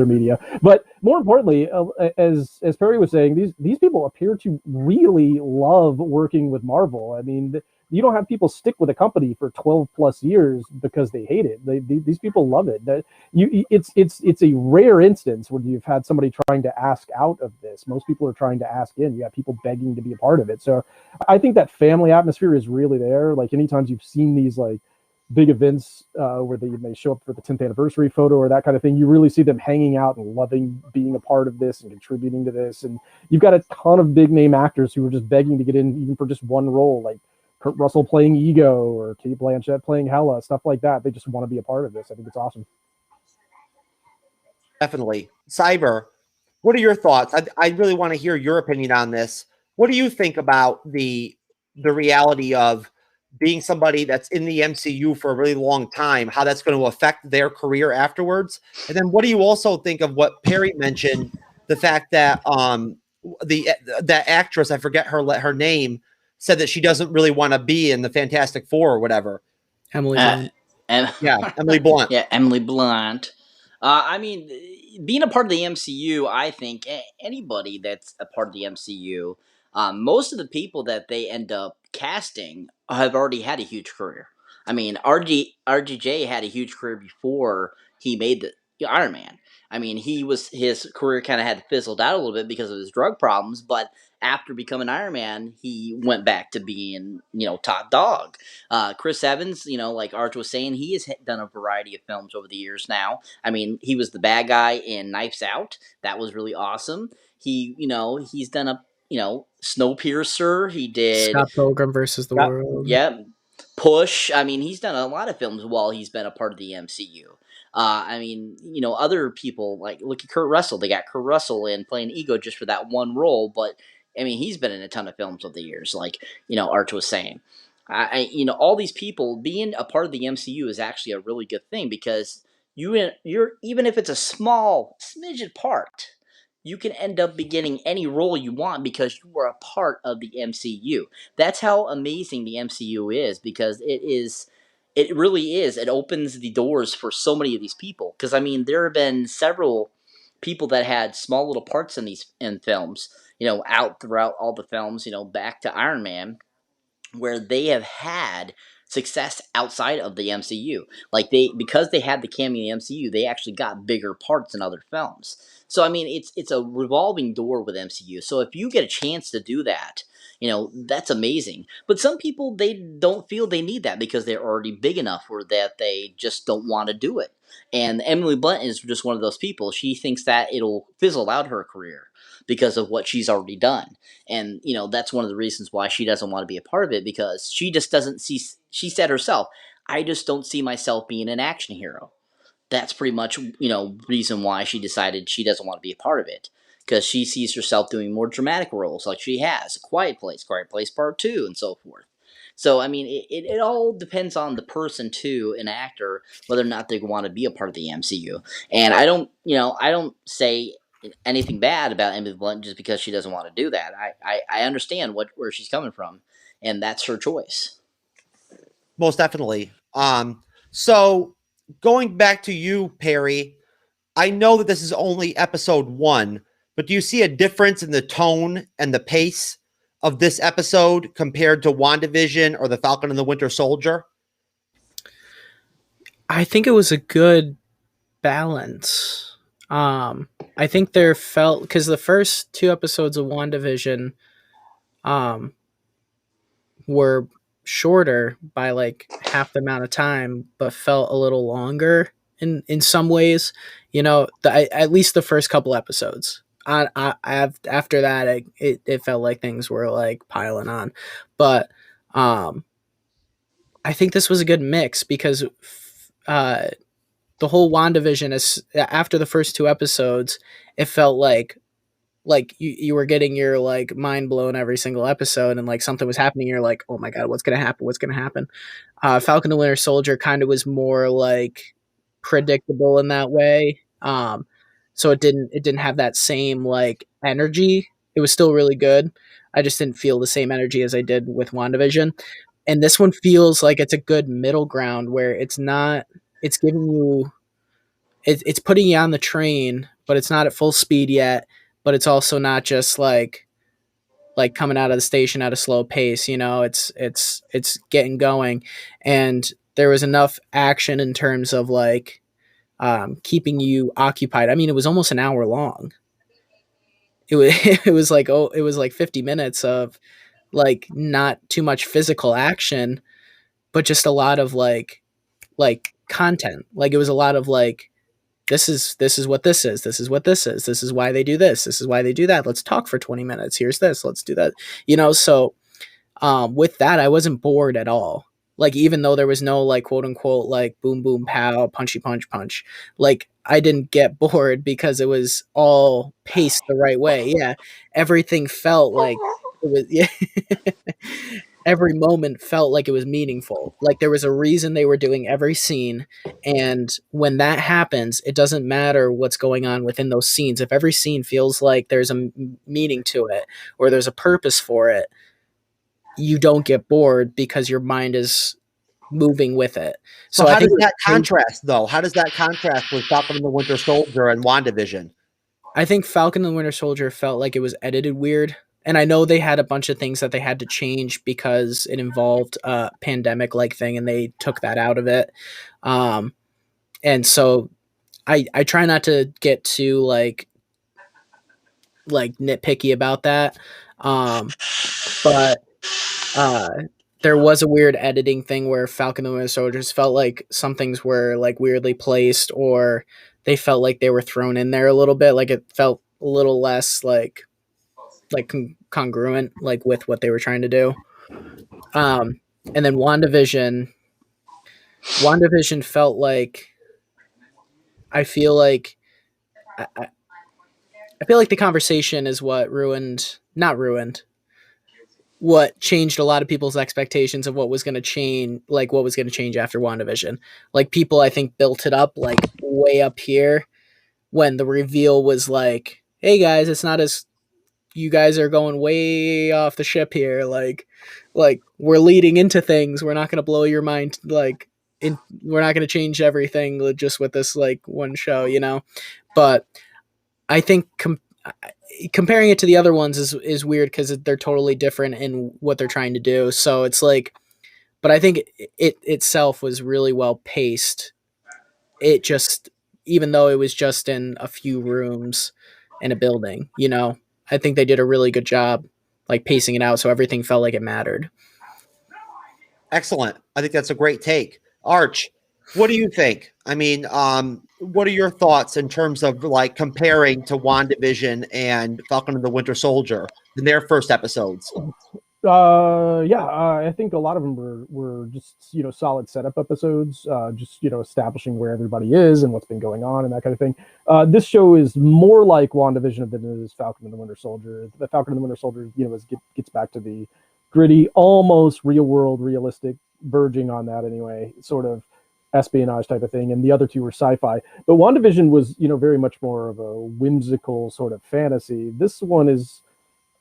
media. But more importantly, as Perry was saying, these people appear to really love working with Marvel. I mean, you don't have people stick with a company for 12 plus years because they hate it. These people love it. It's a rare instance when you've had somebody trying to ask out of this. Most people are trying to ask in. You have people begging to be a part of it. So I think that family atmosphere is really there. Like anytime you've seen these like big events where they show up for the 10th anniversary photo or that kind of thing, you really see them hanging out and loving being a part of this and contributing to this. And you've got a ton of big name actors who are just begging to get in even for just one role, like Kurt Russell playing Ego or Kate Blanchett playing Hela, stuff like that. They just want to be a part of this. I think it's awesome. Definitely. Cyber, what are your thoughts? I really want to hear your opinion on this. What do you think about the reality of being somebody that's in the MCU for a really long time, how that's going to affect their career afterwards? And then what do you also think of what Perry mentioned, the fact that the actress, I forget her name, said that she doesn't really want to be in the Fantastic Four or whatever. Emily Blunt. Emily Blunt. Yeah, Emily Blunt. I mean, being a part of the MCU, I think anybody that's a part of the MCU, most of the people that they end up casting have already had a huge career. I mean, RDJ had a huge career before he made the Iron Man. I mean, his career kind of had fizzled out a little bit because of his drug problems, but after becoming Iron Man, he went back to being, top dog. Chris Evans, like Arch was saying, he has done a variety of films over the years now. I mean, he was the bad guy in Knives Out. That was really awesome. He's done a, Snowpiercer. He did Scott Pilgrim versus the World. Yeah. Push. I mean, he's done a lot of films while he's been a part of the MCU. I mean, other people, like, look at Kurt Russell. They got Kurt Russell in playing Ego just for that one role, but, I mean, he's been in a ton of films over the years, like, Arch was saying. All these people, being a part of the MCU is actually a really good thing because you're even if it's a small, smidgen part, you can end up getting any role you want because you were a part of the MCU. That's how amazing the MCU is because it really is. It opens the doors for so many of these people. Because, I mean, there have been several people that had small little parts in films, out throughout all the films, back to Iron Man, where they have had success outside of the MCU. Like, because they had the cameo in the MCU, they actually got bigger parts in other films. So, I mean, it's a revolving door with MCU. So if you get a chance to do that, that's amazing. But some people, they don't feel they need that because they're already big enough or that they just don't want to do it. And Emily Blunt is just one of those people. She thinks that it'll fizzle out her career because of what she's already done. And, that's one of the reasons why she doesn't want to be a part of it, because she just doesn't see, she said herself, I just don't see myself being an action hero. That's pretty much, reason why she decided she doesn't want to be a part of it. Because she sees herself doing more dramatic roles like she has. Quiet Place Part 2, and so forth. So, I mean, it all depends on the person, too, an actor, whether or not they want to be a part of the MCU. And I don't say anything bad about Emily Blunt just because she doesn't want to do that. I understand where she's coming from, and that's her choice. Most definitely. So going back to you, Perry, I know that this is only episode 1, but do you see a difference in the tone and the pace of this episode compared to WandaVision or The Falcon and the Winter Soldier? I think it was a good balance. I think there felt, because the first 2 episodes of WandaVision were shorter by like half the amount of time, but felt a little longer in some ways. At least the first couple episodes. After that, it felt like things were like piling on. But I think this was a good mix because the whole WandaVision is, after the first 2 episodes, it felt like you were getting your like mind blown every single episode, and like something was happening. You're like, oh my God, what's going to happen? What's going to happen? Falcon and Winter Soldier kind of was more like predictable in that way. So it didn't have that same like energy. It was still really good. I just didn't feel the same energy as I did with WandaVision. And this one feels like it's a good middle ground where it's giving you, it's putting you on the train, but it's not at full speed yet. But it's also not just like coming out of the station at a slow pace. It's getting going, and there was enough action in terms of like keeping you occupied. I mean, it was almost an hour long. It was like 50 minutes of like not too much physical action, but just a lot of like content. Like it was a lot of like, this is what this is. This is what this is. This is why they do this. This is why they do that. Let's talk for 20 minutes. Here's this. Let's do that. So with that, I wasn't bored at all. Like, even though there was no like quote unquote like boom boom pow punchy punch, like I didn't get bored because it was all paced the right way. Yeah, everything felt like it was. Yeah, every moment felt like it was meaningful. Like there was a reason they were doing every scene, and when that happens, it doesn't matter what's going on within those scenes. If every scene feels like there's a meaning to it or there's a purpose for it, you don't get bored because your mind is moving with it. So how does that contrast, though? How does that contrast with Falcon and the Winter Soldier and WandaVision? I think Falcon and the Winter Soldier felt like it was edited weird. And I know they had a bunch of things that they had to change because it involved a pandemic-like thing, and they took that out of it. And so I try not to get too like nitpicky about that. But there was a weird editing thing where Falcon and the Winter Soldiers felt like some things were like weirdly placed, or they felt like they were thrown in there a little bit. Like it felt a little less like congruent like with what they were trying to do. And then WandaVision felt like, I feel like the conversation is what what changed a lot of people's expectations of what was going to change after WandaVision. Like people, I think, built it up like way up here when the reveal was like, hey guys, it's not as, you guys are going way off the ship here. Like we're leading into things. We're not going to blow your mind. We're not going to change everything just with this like one show, but I think comparing it to the other ones is weird because they're totally different in what they're trying to do. So it's like, but I think it itself was really well paced. It just, even though it was just in a few rooms in a building, I think they did a really good job like pacing it out so everything felt like it mattered. Excellent. I think that's a great take. Arch, what do you think? I mean, what are your thoughts in terms of like comparing to WandaVision and Falcon and the Winter Soldier in their first episodes? I think a lot of them were just, solid setup episodes, just, establishing where everybody is and what's been going on and that kind of thing. This show is more like WandaVision than it is Falcon and the Winter Soldier. The Falcon and the Winter Soldier, gets back to the gritty, almost real world, realistic, verging on that anyway, sort of espionage type of thing. And the other two were sci-fi. But WandaVision was, very much more of a whimsical sort of fantasy. This one is,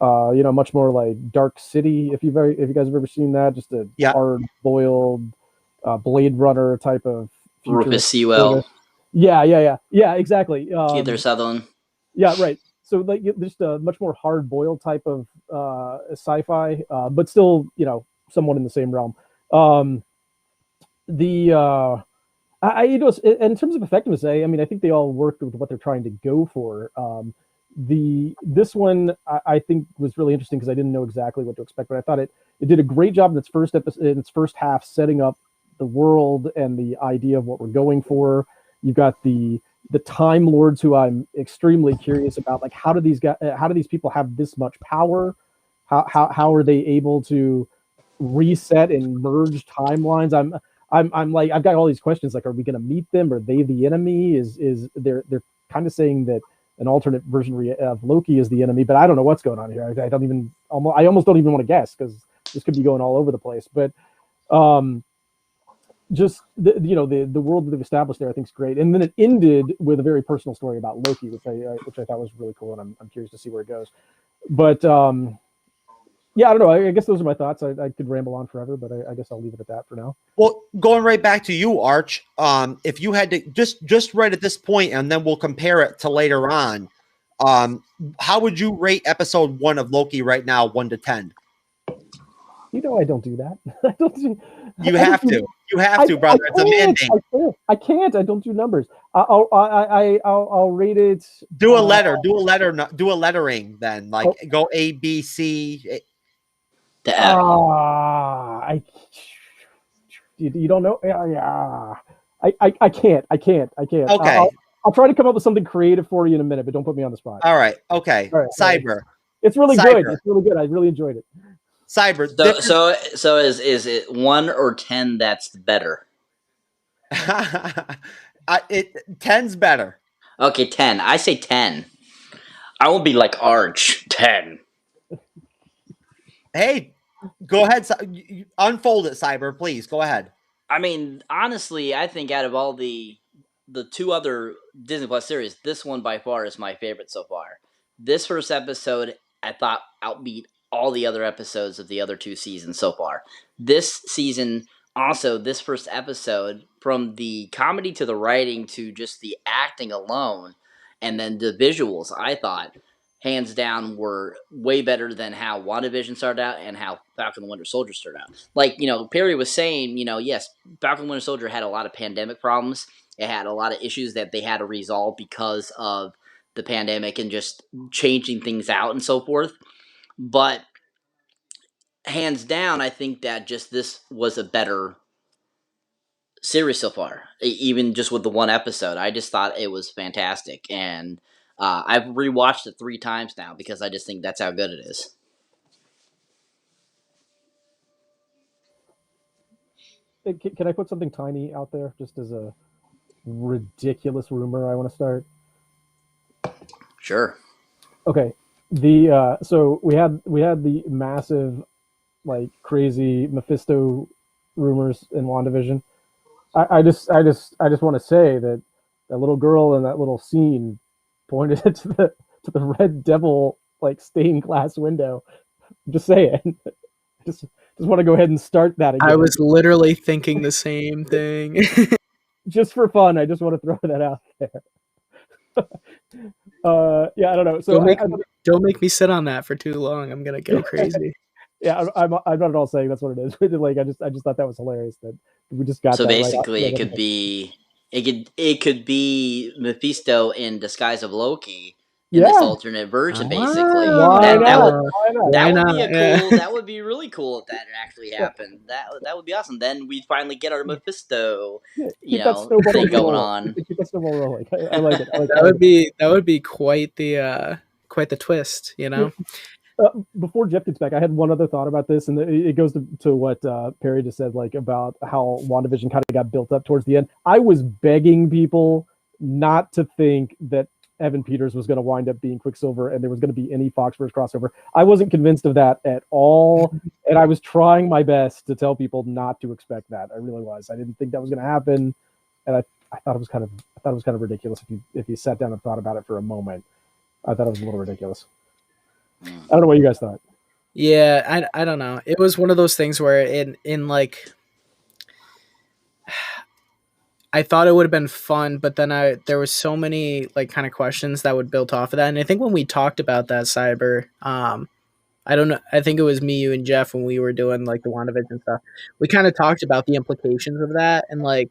much more like Dark City. If you guys have ever seen that, just a hard-boiled Blade Runner type of Rufus Sewell. Yeah, exactly. Keith Sutherland. Yeah, right. So like just a much more hard-boiled type of sci-fi, but still, somewhat in the same realm. In terms of effectiveness, I think they all worked with what they're trying to go for. This one I think was really interesting because I didn't know exactly what to expect, but I thought it did a great job in its first episode, in its first half, setting up the world and the idea of what we're going for. You've got the Time Lords, who I'm extremely curious about. Like, how do these people have this much power? How are they able to reset and merge timelines? I'm like, I've got all these questions. Like, are we going to meet them? Are they the enemy? They're kind of saying that an alternate version of Loki is the enemy, but I don't know what's going on here. I almost don't even want to guess because this could be going all over the place. But just the world that they've established there, I think is great. And then it ended with a very personal story about Loki, which I thought was really cool, and I'm curious to see where it goes. But I don't know. I guess those are my thoughts. I could ramble on forever, but I guess I'll leave it at that for now. Well, going right back to you, Arch, if you had to just right at this point, and then we'll compare it to later on, how would you rate episode 1 of Loki right now, 1 to 10? I don't do that. You have to, brother. It's a mandate. I can't. I don't do numbers. I'll rate it. Do a letter. Do a lettering then. Like go A, B, C. The F. You don't know? Yeah. I can't. Okay. I'll try to come up with something creative for you in a minute, but don't put me on the spot. All right. Okay. All right. Cyber. It's really good. It's really good. I really enjoyed it. Cyber. So is it 1 or 10 that's better? 10's better. Okay, 10. I say 10. I won't be like Arch. 10. Hey, go ahead. Unfold it, Cyber, please. Go ahead. I mean, honestly, I think out of all the 2 other Disney Plus series, this one by far is my favorite so far. This first episode, I thought, outbeat all the other episodes of the other 2 seasons so far. This season, also, this first episode, from the comedy to the writing to just the acting alone, and then the visuals, I thought, hands down, were way better than how WandaVision started out and how Falcon and Winter Soldier started out. Like, Perry was saying, yes, Falcon and Winter Soldier had a lot of pandemic problems. It had a lot of issues that they had to resolve because of the pandemic and just changing things out and so forth. But hands down, I think that just this was a better series so far, even just with the 1 episode. I just thought it was fantastic, and I've rewatched it 3 times now because I just think that's how good it is. Can I put something tiny out there, just as a ridiculous rumor I want to start? Sure. Okay. So we had the massive, like, crazy Mephisto rumors in WandaVision. I just want to say that little girl in that little scene pointed to the Red Devil, like, stained glass window. I'm just saying. Just want to go ahead and start that again. I was literally thinking the same thing. Just for fun, I just want to throw that out there. I don't know. So don't make me sit on that for too long. I'm gonna go crazy. Yeah, I'm not at all saying that's what it is. Like, I just thought that was hilarious that we just got. So that basically, right. it could be Mephisto in disguise of Loki. in this Yeah. alternate version, basically. Why That not? would Why not? that Why would not? be a Yeah. cool. That would be really cool if that actually happened. That would be awesome. Then we'd finally get our Mephisto, Yeah, you keep that know, snowball thing going rolling. on. Keep that snowball rolling. I like it. I like That would be quite the twist, you know. Before Jeff gets back, I had one other thought about this, and it goes to what Perry just said, like about how WandaVision kind of got built up towards the end. I was begging people not to think that Evan Peters was going to wind up being Quicksilver and there was going to be any Foxverse crossover. I wasn't convinced of that at all, and I was trying my best to tell people not to expect that. I really was. I didn't think that was going to happen, and I thought it was kind of ridiculous if you sat down and thought about it for a moment. I thought it was a little ridiculous. I don't know what you guys thought. Yeah, I don't know. It was one of those things where in like I thought it would have been fun, but then there was so many like kind of questions that would build off of that. And I think when we talked about that, Cyber, I don't know, I think it was me, you, and Jeff when we were doing like the WandaVision stuff. We kind of talked about the implications of that and like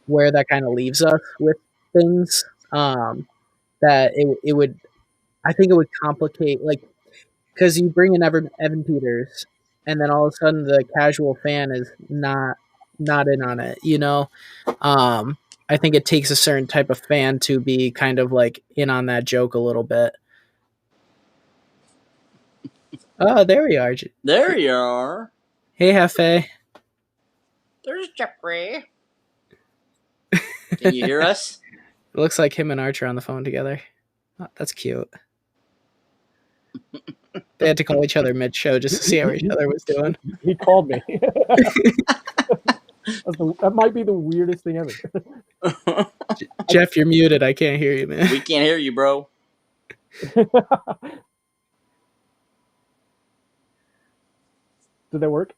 where that kind of leaves us with things. That it would, I think it would complicate, like, because you bring in Evan Peters, and then all of a sudden the casual fan is not in on it, you know. I think it takes a certain type of fan to be kind of like in on that joke a little bit. Oh, there we are. There you are. Hey, Hefe. There's Jeffrey. Can you hear us? It looks like him and Arch are on the phone together. Oh, that's cute. They had to call each other mid-show just to see how each other was doing. He called me. That might be the weirdest thing ever. Jeff, you're muted. I can't hear you, man. We can't hear you, bro. Did that work?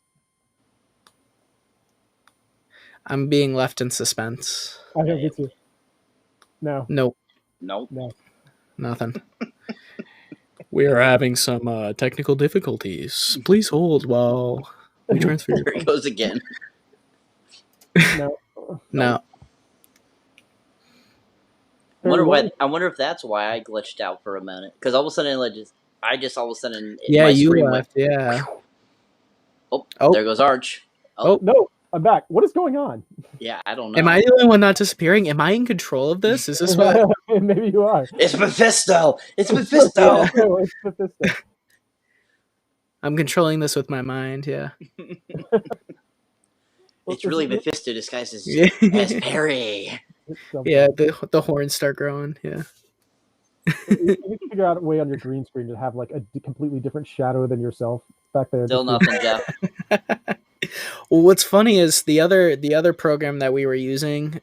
I'm being left in suspense. I think it's no. Nope. Nope. No. Nothing. We are having some technical difficulties. Please hold while we transfer. There it goes again. No. No. I wonder if that's why I glitched out for a minute. Because all of a sudden, I just all of a sudden, Yeah, my you screen left. Yeah. Oh, there goes Arch. Oh. No, I'm back. What is going on? Yeah, I don't know. Am I the only one not disappearing? Am I in control of this? Is this what? Maybe you are. It's Mephisto. It's Mephisto. It's Mephisto. I'm controlling this with my mind. Yeah. It's really Mephisto disguised as Perry. Yeah. The horns start growing. Yeah. You need to figure out a way on your green screen to have like a completely different shadow than yourself back there. Still nothing, Jeff. Well, what's funny is the other program that we were using,